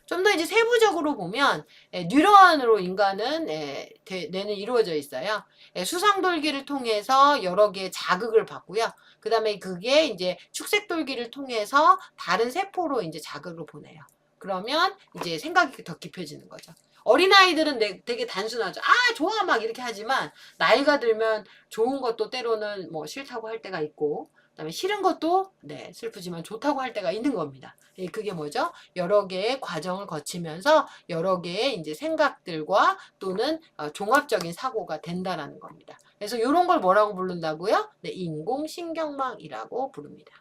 좀 더 이제 세부적으로 보면 뉴런으로 인간은 뇌는 이루어져 있어요. 수상돌기를 통해서 여러 개의 자극을 받고요. 그 다음에 그게 이제 축색돌기를 통해서 다른 세포로 이제 자극을 보내요. 그러면 이제 생각이 더 깊어지는 거죠. 어린아이들은 되게 단순하죠. 아, 좋아! 막 이렇게 하지만, 나이가 들면 좋은 것도 때로는 뭐 싫다고 할 때가 있고, 그다음에 싫은 것도 슬프지만 좋다고 할 때가 있는 겁니다. 그게 뭐죠? 여러 개의 과정을 거치면서 여러 개의 이제 생각들과 또는 종합적인 사고가 된다라는 겁니다. 그래서 이런 걸 뭐라고 부른다고요? 네, 인공신경망이라고 부릅니다.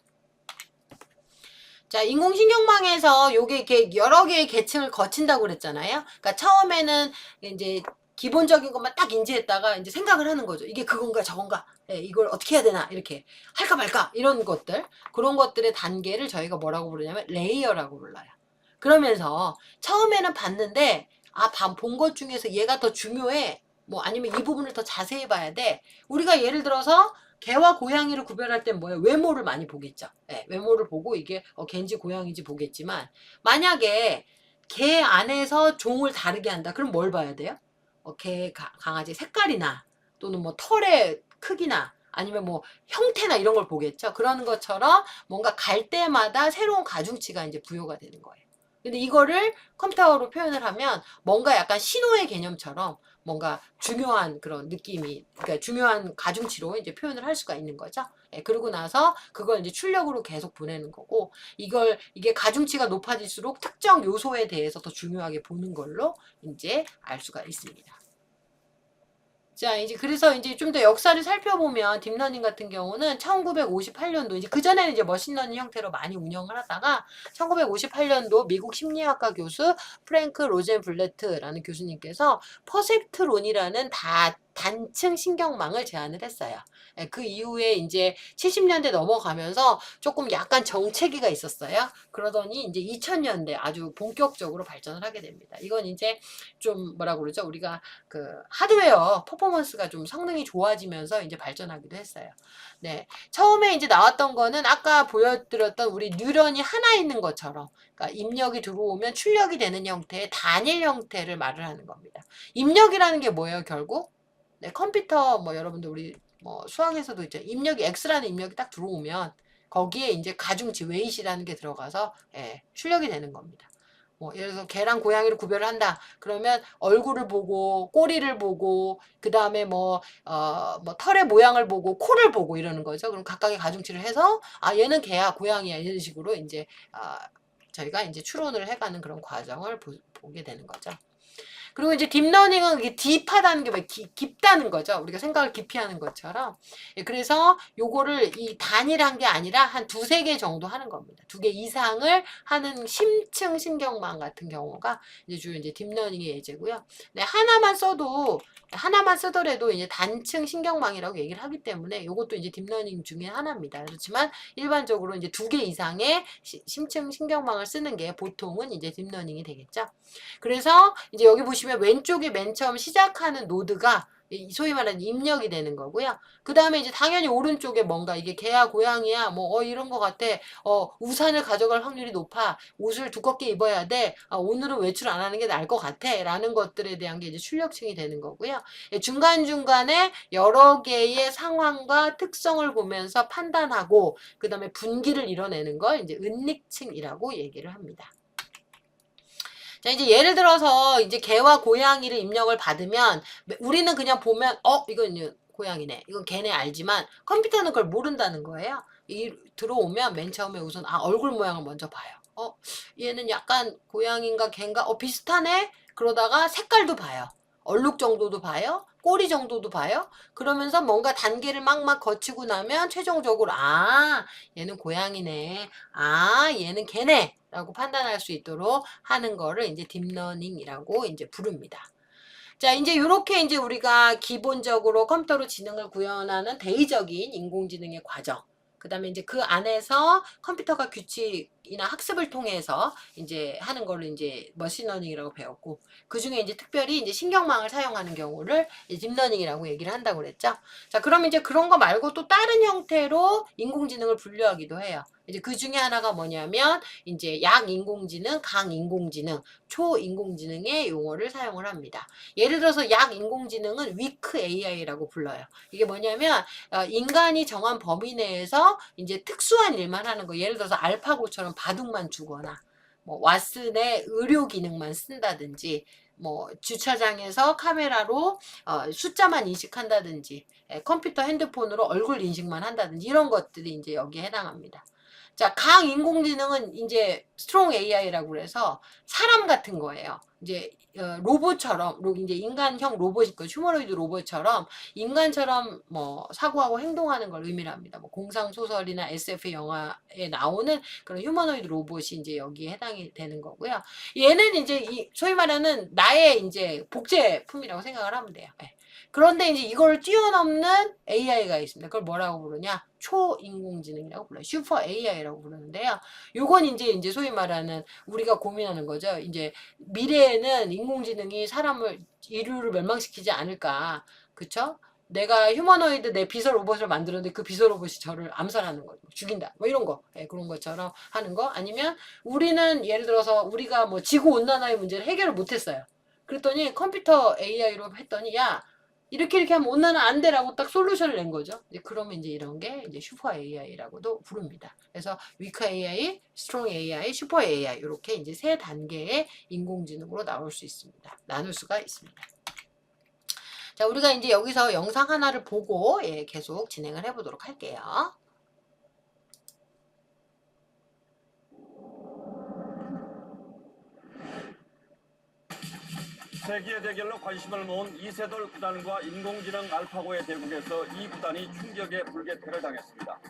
자, 인공신경망에서 요게 이렇게 여러 개의 계층을 거친다고 그랬잖아요. 그러니까 처음에는 이제 기본적인 것만 딱 인지했다가 이제 생각을 하는 거죠. 이게 그건가 저건가, 이걸 어떻게 해야 되나, 이렇게 할까 말까, 이런 것들, 그런 것들의 단계를 저희가 뭐라고 부르냐면 레이어라고 불러요. 그러면서 처음에는 봤는데 본 것 중에서 얘가 더 중요해, 뭐 아니면 이 부분을 더 자세히 봐야 돼. 우리가 예를 들어서 개와 고양이를 구별할 땐 뭐예요? 외모를 많이 보겠죠. 외모를 보고 이게 개인지 고양이인지 보겠지만, 만약에 개 안에서 종을 다르게 한다. 그럼 뭘 봐야 돼요? 개, 강아지 색깔이나 또는 뭐 털의 크기나 아니면 뭐 형태나 이런 걸 보겠죠. 그러는 것처럼 뭔가 갈 때마다 새로운 가중치가 이제 부여가 되는 거예요. 근데 이거를 컴퓨터로 표현을 하면 뭔가 약간 신호의 개념처럼 뭔가 중요한 그런 느낌이, 그러니까 중요한 가중치로 이제 표현을 할 수가 있는 거죠. 그러고 나서 그걸 이제 출력으로 계속 보내는 거고, 이게 가중치가 높아질수록 특정 요소에 대해서 더 중요하게 보는 걸로 이제 알 수가 있습니다. 자, 이제 그래서 이제 좀 더 역사를 살펴보면 딥러닝 같은 경우는 1958년도, 이제 그전에는 이제 머신러닝 형태로 많이 운영을 하다가 1958년도 미국 심리학과 교수 프랭크 로젠블레트라는 교수님께서 퍼셉트론이라는 단층 신경망을 제안을 했어요. 그 이후에 이제 70년대 넘어가면서 조금 약간 정체기가 있었어요. 그러더니 이제 2000년대 아주 본격적으로 발전을 하게 됩니다. 이건 이제 좀 뭐라고 그러죠? 우리가 그 하드웨어 퍼포먼스가 좀 성능이 좋아지면서 이제 발전하기도 했어요. 네. 처음에 이제 나왔던 거는 아까 보여드렸던 우리 뉴런이 하나 있는 것처럼, 그러니까 입력이 들어오면 출력이 되는 형태의 단일 형태를 말을 하는 겁니다. 입력이라는 게 뭐예요, 결국? 네, 컴퓨터 뭐 여러분들 우리 뭐 수학에서도 있죠. 입력이 X라는 입력이 딱 들어오면 거기에 이제 가중치 웨이시라는 게 들어가서 출력이 되는 겁니다. 뭐 예를 들어서 개랑 고양이를 구별을 한다. 그러면 얼굴을 보고 꼬리를 보고 그 다음에 뭐 털의 모양을 보고 코를 보고 이러는 거죠. 그럼 각각의 가중치를 해서 얘는 개야 고양이야 이런 식으로 이제 저희가 이제 추론을 해가는 그런 과정을 보게 되는 거죠. 그리고 이제 딥러닝은 이게 딥하다는 게 왜 깊다는 거죠. 우리가 생각을 깊이 하는 것처럼. 그래서 요거를 이 단일한 게 아니라 한 두세 개 정도 하는 겁니다. 2개 이상을 하는 심층 신경망 같은 경우가 이제 주로 이제 딥러닝의 예제고요. 네, 하나만 쓰더라도 이제 단층 신경망이라고 얘기를 하기 때문에 요것도 이제 딥러닝 중에 하나입니다. 그렇지만 일반적으로 이제 2개 이상의 심층 신경망을 쓰는 게 보통은 이제 딥러닝이 되겠죠. 그래서 이제 여기 보시면 왼쪽에 맨 처음 시작하는 노드가 소위 말하는 입력이 되는 거고요. 그 다음에 이제 당연히 오른쪽에 뭔가 이게 개야 고양이야 뭐 이런 거 같아. 우산을 가져갈 확률이 높아. 옷을 두껍게 입어야 돼. 오늘은 외출 안 하는 게 나을 것 같아. 라는 것들에 대한 게 이제 출력층이 되는 거고요. 중간중간에 여러 개의 상황과 특성을 보면서 판단하고 그 다음에 분기를 이뤄내는 걸 이제 은닉층이라고 얘기를 합니다. 자, 이제 예를 들어서 이제 개와 고양이를 입력을 받으면 우리는 그냥 보면 이건 고양이네, 이건 개네 알지만 컴퓨터는 그걸 모른다는 거예요. 들어오면 맨 처음에 우선 얼굴 모양을 먼저 봐요. 얘는 약간 고양인가 개인가 비슷하네. 그러다가 색깔도 봐요. 얼룩 정도도 봐요. 꼬리 정도도 봐요. 그러면서 뭔가 단계를 막막 거치고 나면 최종적으로 얘는 고양이네. 얘는 개네. 라고 판단할 수 있도록 하는 거를 이제 딥러닝이라고 이제 부릅니다. 자, 이제 이렇게 이제 우리가 기본적으로 컴퓨터로 지능을 구현하는 대의적인 인공지능의 과정. 그 다음에 이제 그 안에서 컴퓨터가 인식이나 학습을 통해서 이제 하는 거를 이제 머신러닝이라고 배웠고, 그 중에 이제 특별히 이제 신경망을 사용하는 경우를 딥러닝이라고 얘기를 한다고 그랬죠. 자, 그럼 이제 그런 거 말고 또 다른 형태로 인공지능을 분류하기도 해요. 이제 그 중에 하나가 뭐냐면 이제 약인공지능, 강인공지능, 초인공지능의 용어를 사용을 합니다. 예를 들어서 약인공지능은 위크 AI라고 불러요. 이게 뭐냐면 인간이 정한 범위 내에서 이제 특수한 일만 하는 거. 예를 들어서 알파고처럼 바둑만 두거나 뭐 왓슨의 의료 기능만 쓴다든지, 뭐 주차장에서 카메라로 숫자만 인식한다든지, 컴퓨터 핸드폰으로 얼굴 인식만 한다든지, 이런 것들이 이제 여기에 해당합니다. 자, 강인공지능은 이제 스트롱 AI라고 그래서 사람 같은 거예요. 이제 로봇처럼, 이제 인간형 로봇이 있고 휴머노이드 로봇처럼 인간처럼 뭐 사고하고 행동하는 걸 의미를 합니다. 뭐 공상 소설이나 SF 영화에 나오는 그런 휴머노이드 로봇이 이제 여기에 해당이 되는 거고요. 얘는 이제 소위 말하는 나의 이제 복제품이라고 생각을 하면 돼요. 네. 그런데 이제 이걸 뛰어넘는 AI가 있습니다. 그걸 뭐라고 부르냐? 초인공지능이라고 불러요. 슈퍼 AI라고 부르는데요. 요건 이제 소위 말하는 우리가 고민하는 거죠. 이제 미래에는 인공지능이 인류를 멸망시키지 않을까. 그쵸? 내가 휴머노이드 내 비서 로봇을 만들었는데 그 비서 로봇이 저를 암살하는 거, 죽인다. 뭐 이런 거. 예, 그런 것처럼 하는 거. 아니면 우리는 예를 들어서 우리가 뭐 지구 온난화의 문제를 해결을 못 했어요. 그랬더니 컴퓨터 AI로 했더니 야, 이렇게 하면 온난화 안 돼라고 딱 솔루션을 낸 거죠. 그러면 이제 이런 게 이제 슈퍼 AI라고도 부릅니다. 그래서 위크 AI, 스트롱 AI, 슈퍼 AI 이렇게 이제 세 단계의 인공지능으로 나올 수 있습니다. 나눌 수가 있습니다. 자, 우리가 이제 여기서 영상 하나를 보고 계속 진행을 해보도록 할게요. 세기의 대결로 관심을 모은 이세돌 구단과 인공지능 알파고의 대국에서 이 구단이 충격의 불개패를 당했습니다.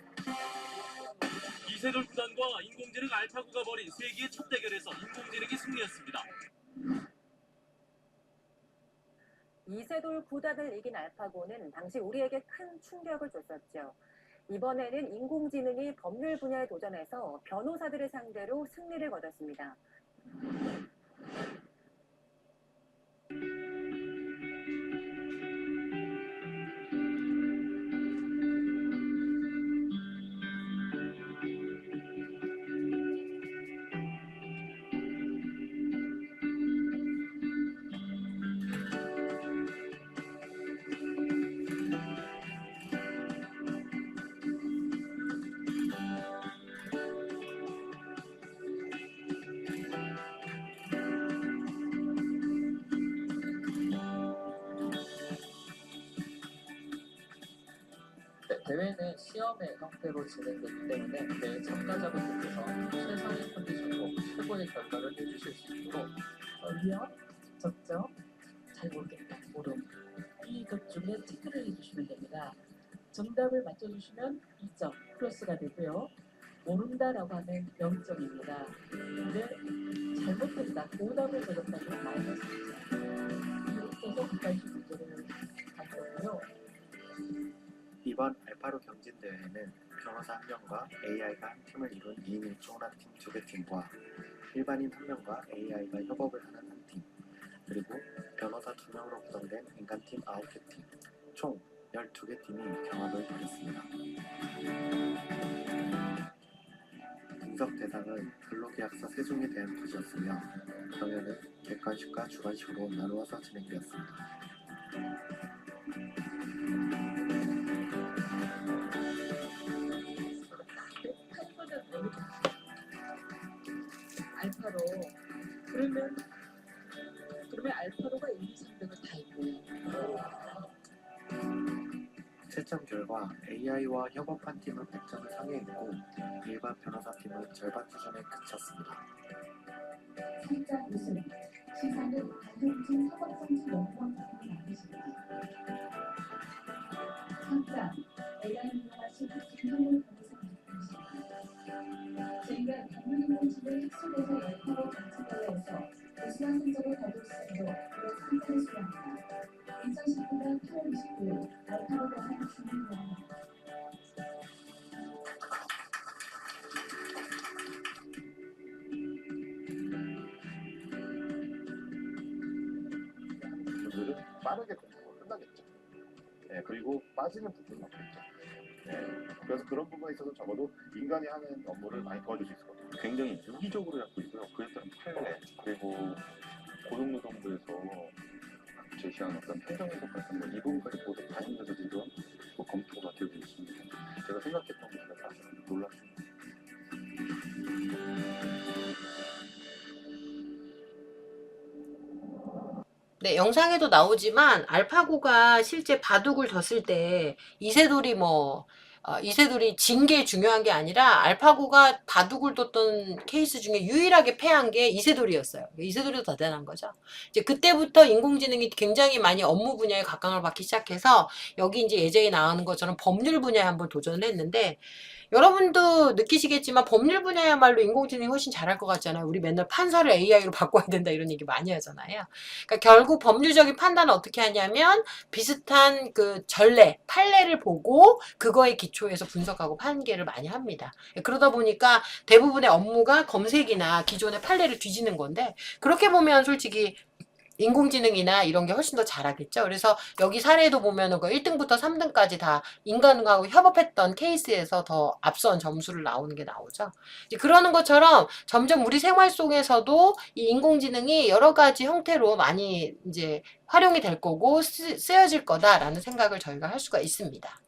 이세돌 구단과 인공지능 알파고가 벌인 세기의 첫 대결에서 인공지능이 승리했습니다. 이세돌 구단을 이긴 알파고는 당시 우리에게 큰 충격을 줬었죠. 이번에는 인공지능이 법률 분야에 도전해서 변호사들을 상대로 승리를 거뒀습니다. 대회는 시험의 형태로 진행되기 때문에 매 참가자분들께서 최상의 컨디션으로 최고의 결과를 내주실 수 있도록 어디요? 적죠? 잘 모르겠다. 모름. 이것 중에 체크를 해주시면 됩니다. 정답을 맞춰주시면 2점 플러스가 되고요. 모른다라고 하면 0점입니다. 근데 잘못했다, 오답을 적었다면 마이너스 2점. 이렇게 해서 객관식 문제를 간 거고요. 이번 알파로 경진대회는 변호사 1명과 AI가 한 팀을 이룬 2인 1조나 팀 2개 팀과 일반인 1명과 AI가 협업을 하는 한 팀, 그리고 변호사 2명으로 구성된 인간팀 9개 팀, 총 12개 팀이 경합을 벌였습니다. 분석 대상은 근로계약서 3종에 대한 퀴즈였으며 경연은 객관식과 주관식으로 나누어서 진행되었습니다. 알파로. 그러면 알파로가 1, 2, 3등을 다 있고. 채점 결과 AI와 협업한 팀은 100점을 상회했고 일반 변호사 팀은 절반 수준에 그쳤습니다. 살짝 웃음, 시사는 단순 협업성취 연구원 작품을 만드십니다. 3장, AI를 이용하신 김성훈 변호사 말씀이십니다. 저희가 인공지능을 학습에서 열파로 정책대회에서 우수한 성적을 거둘 수 있도록 무려 3장을 수료합니다. 2019년 8월 29일 알파고가 한 주민회입니다. 부분들은 빠르게 검토가 끝나겠죠. 네, 그리고 빠지는 부분은 없겠죠. 네, 그래서 그런 부분에 있어서 적어도 인간이 하는 업무를 많이 도와줄 수 있을 것 같아요. 굉장히 유기적으로 잡고 있고요. 그에 따른 판례 그리고 고용노동부에서 제시한 어떤 행정법 같은 거 이 부분까지 모두 반영돼서 지금 뭐 검토가 되고 있습니다. 제가 생각했던 것보다 사실 놀랐습니다. 네, 영상에도 나오지만 알파고가 실제 바둑을 뒀을 때 이세돌이 이세돌이 진 게 중요한 게 아니라 알파고가 바둑을 뒀던 케이스 중에 유일하게 패한 게 이세돌이었어요. 이세돌이 더 대단한 거죠. 이제 그때부터 인공지능이 굉장히 많이 업무 분야에 각광을 받기 시작해서 여기 이제 예전에 나오는 것처럼 법률 분야에 한번 도전을 했는데 여러분도 느끼시겠지만 법률 분야야말로 인공지능이 훨씬 잘할 것 같잖아요. 우리 맨날 판사를 AI로 바꿔야 된다 이런 얘기 많이 하잖아요. 그러니까 결국 법률적인 판단은 어떻게 하냐면 비슷한 그 전례, 판례를 보고 그거에 기초해서 분석하고 판결을 많이 합니다. 그러다 보니까 대부분의 업무가 검색이나 기존의 판례를 뒤지는 건데 그렇게 보면 솔직히 인공지능이나 이런 게 훨씬 더 잘하겠죠. 그래서 여기 사례도 보면은 그 1등부터 3등까지 다 인간하고 협업했던 케이스에서 더 앞선 점수를 나오는 게 나오죠. 이제 그러는 것처럼 점점 우리 생활 속에서도 이 인공지능이 여러 가지 형태로 많이 이제 활용이 될 거고 쓰여질 거다라는 생각을 저희가 할 수가 있습니다.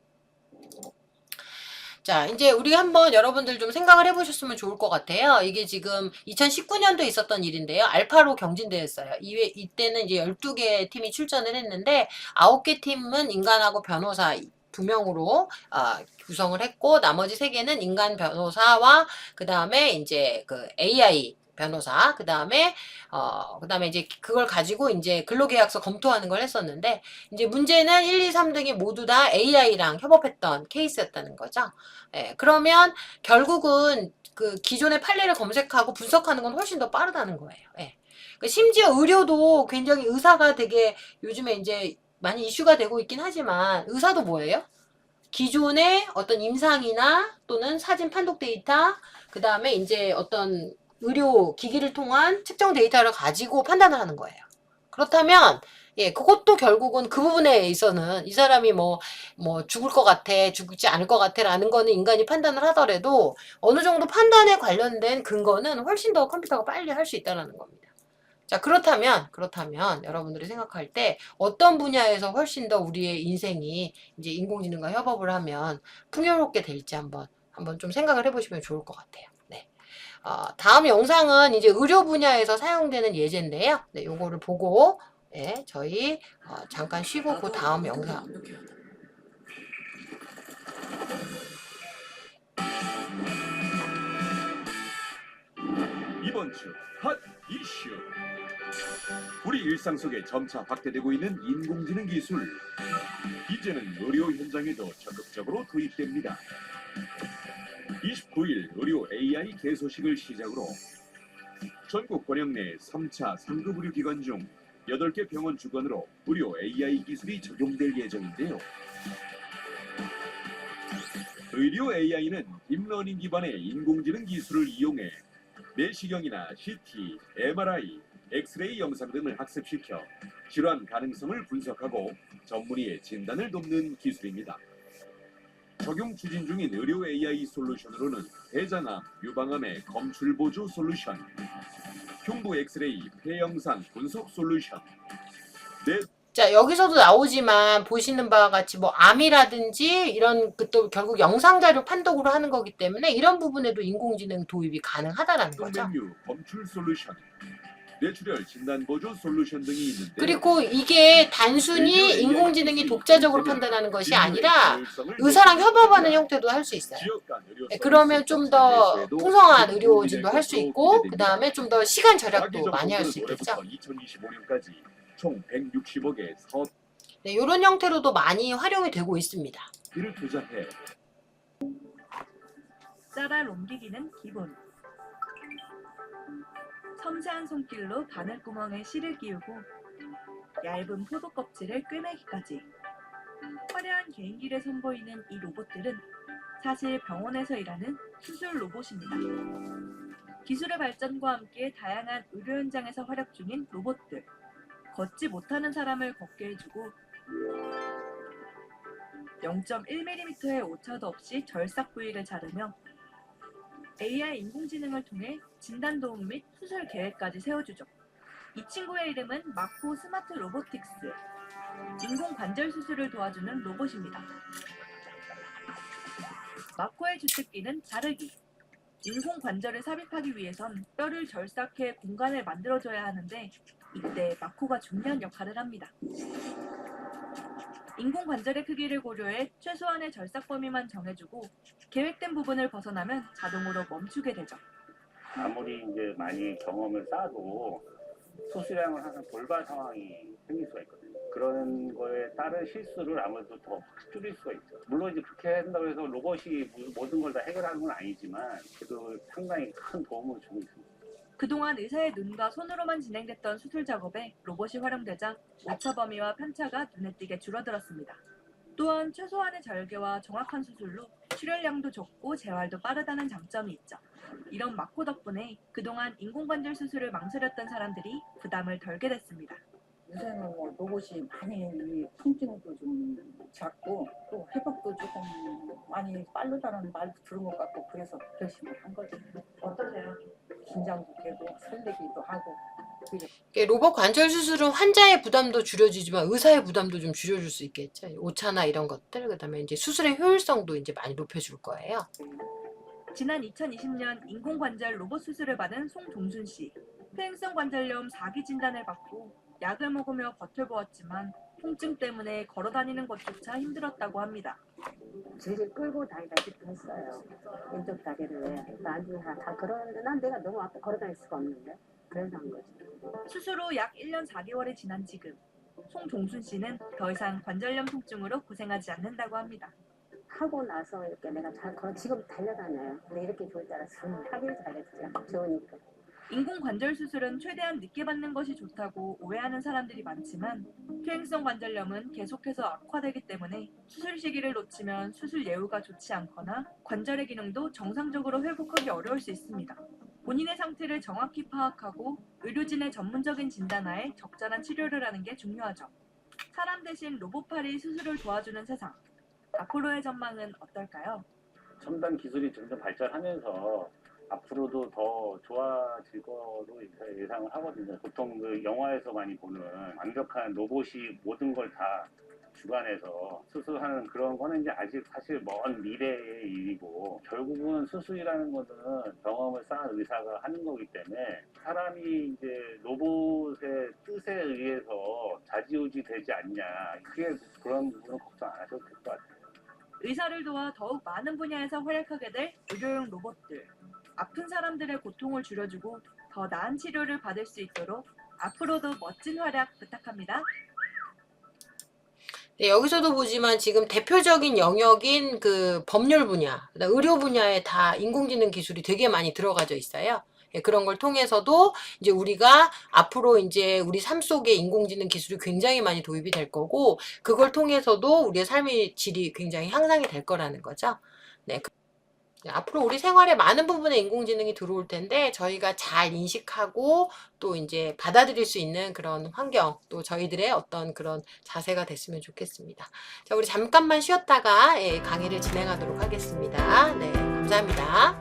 자, 이제 우리 한번 여러분들 좀 생각을 해보셨으면 좋을 것 같아요. 이게 지금 2019년도에 있었던 일인데요. 알파로 경진대회였어요. 이때는 이제 12개 팀이 출전을 했는데 9개 팀은 인간하고 변호사 2명으로 구성을 했고 나머지 3개는 인간 변호사와 그 다음에 이제 그 AI 변호사, 그 다음에 이제 그걸 가지고 이제 근로계약서 검토하는 걸 했었는데, 이제 문제는 1, 2, 3등이 모두 다 AI랑 협업했던 케이스였다는 거죠. 예, 그러면 결국은 그 기존의 판례를 검색하고 분석하는 건 훨씬 더 빠르다는 거예요. 예. 심지어 의료도 굉장히 의사가 되게 요즘에 이제 많이 이슈가 되고 있긴 하지만 의사도 뭐예요? 기존의 어떤 임상이나 또는 사진 판독 데이터, 그 다음에 이제 어떤 의료 기기를 통한 측정 데이터를 가지고 판단을 하는 거예요. 그렇다면 예, 그것도 결국은 그 부분에 있어서는 이 사람이 뭐 죽을 것 같아, 죽지 않을 것 같아 라는 거는 인간이 판단을 하더라도 어느 정도 판단에 관련된 근거는 훨씬 더 컴퓨터가 빨리 할 수 있다는 겁니다. 자, 그렇다면 여러분들이 생각할 때 어떤 분야에서 훨씬 더 우리의 인생이 이제 인공지능과 협업을 하면 풍요롭게 될지 한번 좀 생각을 해보시면 좋을 것 같아요. 네. 다음 영상은 이제 의료 분야에서 사용되는 예제인데요. 네, 요거를 보고 네, 저희 잠깐 쉬고 그 다음 영상. 이번 주 핫 이슈. 우리 일상 속에 점차 확대되고 있는 인공지능 기술. 이제는 의료 현장에도 적극적으로 도입됩니다. 29일 의료 AI 개소식을 시작으로 전국 권역 내 3차 상급 의료 기관 중 8개 병원 주관으로 의료 AI 기술이 적용될 예정인데요. 의료 AI는 딥러닝 기반의 인공지능 기술을 이용해 내시경이나 CT, MRI, 엑스레이 영상 등을 학습시켜 질환 가능성을 분석하고 전문의의 진단을 돕는 기술입니다. 적용 추진 중인 의료 AI 솔루션으로는 대장암, 유방암의 검출 보조 솔루션, 흉부 엑스레이, 폐 영상 분석 솔루션. 자, 여기서도 나오지만 보시는 바와 같이 뭐 암이라든지 이런 또 결국 영상 자료 판독으로 하는 거기 때문에 이런 부분에도 인공지능 도입이 가능하다라는 거죠. 메뉴, 검출 솔루션, 뇌출혈 진단 보조 솔루션 등이 있는데 그리고 이게 단순히 인공지능이 독자적으로 판단하는 것이 아니라 의사랑 협업하는 형태도 할 수 있어요. 그러면 좀 더 풍성한 의료진도 할 수 있고 그 다음에 좀 더 시간 절약도 많이 할 수 있겠죠. 2025년까지 총 160억의 사업 네, 이런 형태로도 많이 활용이 되고 있습니다. 비를 투자해 쌀알 옮기기는 기본. 섬세한 손길로 바늘구멍에 실을 끼우고 얇은 포도 껍질을 꿰매기까지. 화려한 개인기를 선보이는 이 로봇들은 사실 병원에서 일하는 수술 로봇입니다. 기술의 발전과 함께 다양한 의료 현장에서 활약 중인 로봇들. 걷지 못하는 사람을 걷게 해주고 0.1mm의 오차도 없이 절삭 부위를 자르며 AI 인공지능을 통해 진단 도움 및 수술 계획까지 세워주죠. 이 친구의 이름은 마코 스마트 로보틱스. 인공 관절 수술을 도와주는 로봇입니다. 마코의 주특기는 자르기. 인공 관절을 삽입하기 위해선 뼈를 절삭해 공간을 만들어줘야 하는데 이때 마코가 중요한 역할을 합니다. 인공 관절의 크기를 고려해 최소한의 절삭 범위만 정해주고 계획된 부분을 벗어나면 자동으로 멈추게 되죠. 아무리 이제 많이 경험을 쌓아도 수술량을 항상 돌발 상황이 생길 수가 있거든요. 그런 거에 따른 실수를 아무래도 더 확 줄일 수가 있죠. 물론 이제 그렇게 한다고 해서 로봇이 모든 걸 다 해결하는 건 아니지만 그래도 상당히 큰 도움을 주고 있습니다. 그동안 의사의 눈과 손으로만 진행됐던 수술 작업에 로봇이 활용되자 오차 범위와 편차가 눈에 띄게 줄어들었습니다. 또한 최소한의 절개와 정확한 수술로 출혈량도 적고 재활도 빠르다는 장점이 있죠. 이런 마코 덕분에 그동안 인공관절 수술을 망설였던 사람들이 부담을 덜게 됐습니다. 요새는 뭐 로봇이 많이 이 통증도 좀 작고 또 회복도 조금 많이 빠르다는 말도 들은 것 같고 그래서 결심을 한 거죠. 어떠세요? 긴장도 되고 설레기도 하고. 로봇 관절 수술은 환자의 부담도 줄여주지만 의사의 부담도 좀 줄여줄 수 있겠죠. 오차나 이런 것들, 그다음에 이제 수술의 효율성도 이제 많이 높여줄 거예요. 지난 2020년 인공관절 로봇 수술을 받은 송종순 씨. 퇴행성 관절염 4기 진단을 받고 약을 먹으며 버텨보았지만 통증 때문에 걸어다니는 것조차 힘들었다고 합니다. 질질 끌고 다니다시피 했어요. 왼쪽 다리를. 나중에 다 걸었는데 난 내가 너무 앞에 걸어다닐 수가 없는데. 그래서 한 거지. 수술 후 약 1년 4개월이 지난 지금 송종순 씨는 더 이상 관절염 통증으로 고생하지 않는다고 합니다. 하고 나서 이렇게 내가 잘 걸어 지금 달려다녀요. 근데 이렇게 좋을 줄 알았으면 하길 잘했죠. 좋으니까. 인공관절 수술은 최대한 늦게 받는 것이 좋다고 오해하는 사람들이 많지만 퇴행성 관절염은 계속해서 악화되기 때문에 수술 시기를 놓치면 수술 예후가 좋지 않거나 관절의 기능도 정상적으로 회복하기 어려울 수 있습니다. 본인의 상태를 정확히 파악하고 의료진의 전문적인 진단하에 적절한 치료를 하는 게 중요하죠. 사람 대신 로봇팔이 수술을 도와주는 세상. 앞으로의 전망은 어떨까요? 첨단 기술이 점점 발전하면서 앞으로도 더 좋아질 거로 예상을 하거든요. 보통 그 영화에서 많이 보는 완벽한 로봇이 모든 걸 다 주관해서 수술하는 그런 거는 이제 아직 사실 먼 미래의 일이고 결국은 수술이라는 거는 경험을 쌓은 의사가 하는 거기 때문에 사람이 이제 로봇의 뜻에 의해서 좌지우지 되지 않냐. 크게 그런 부분은 걱정 안 하셔도 될 것 같아요. 의사를 도와 더욱 많은 분야에서 활약하게 될 의료용 로봇들. 아픈 사람들의 고통을 줄여주고 더 나은 치료를 받을 수 있도록 앞으로도 멋진 활약 부탁합니다. 네, 여기서도 보지만 지금 대표적인 영역인 그 법률 분야, 의료 분야에 다 인공지능 기술이 되게 많이 들어가져 있어요. 예, 그런 걸 통해서도 이제 우리가 앞으로 이제 우리 삶 속에 인공지능 기술이 굉장히 많이 도입이 될 거고, 그걸 통해서도 우리의 삶의 질이 굉장히 향상이 될 거라는 거죠. 네. 앞으로 우리 생활에 많은 부분에 인공지능이 들어올 텐데 저희가 잘 인식하고 또 이제 받아들일 수 있는 그런 환경, 또 저희들의 어떤 그런 자세가 됐으면 좋겠습니다. 자, 우리 잠깐만 쉬었다가 강의를 진행하도록 하겠습니다. 네, 감사합니다.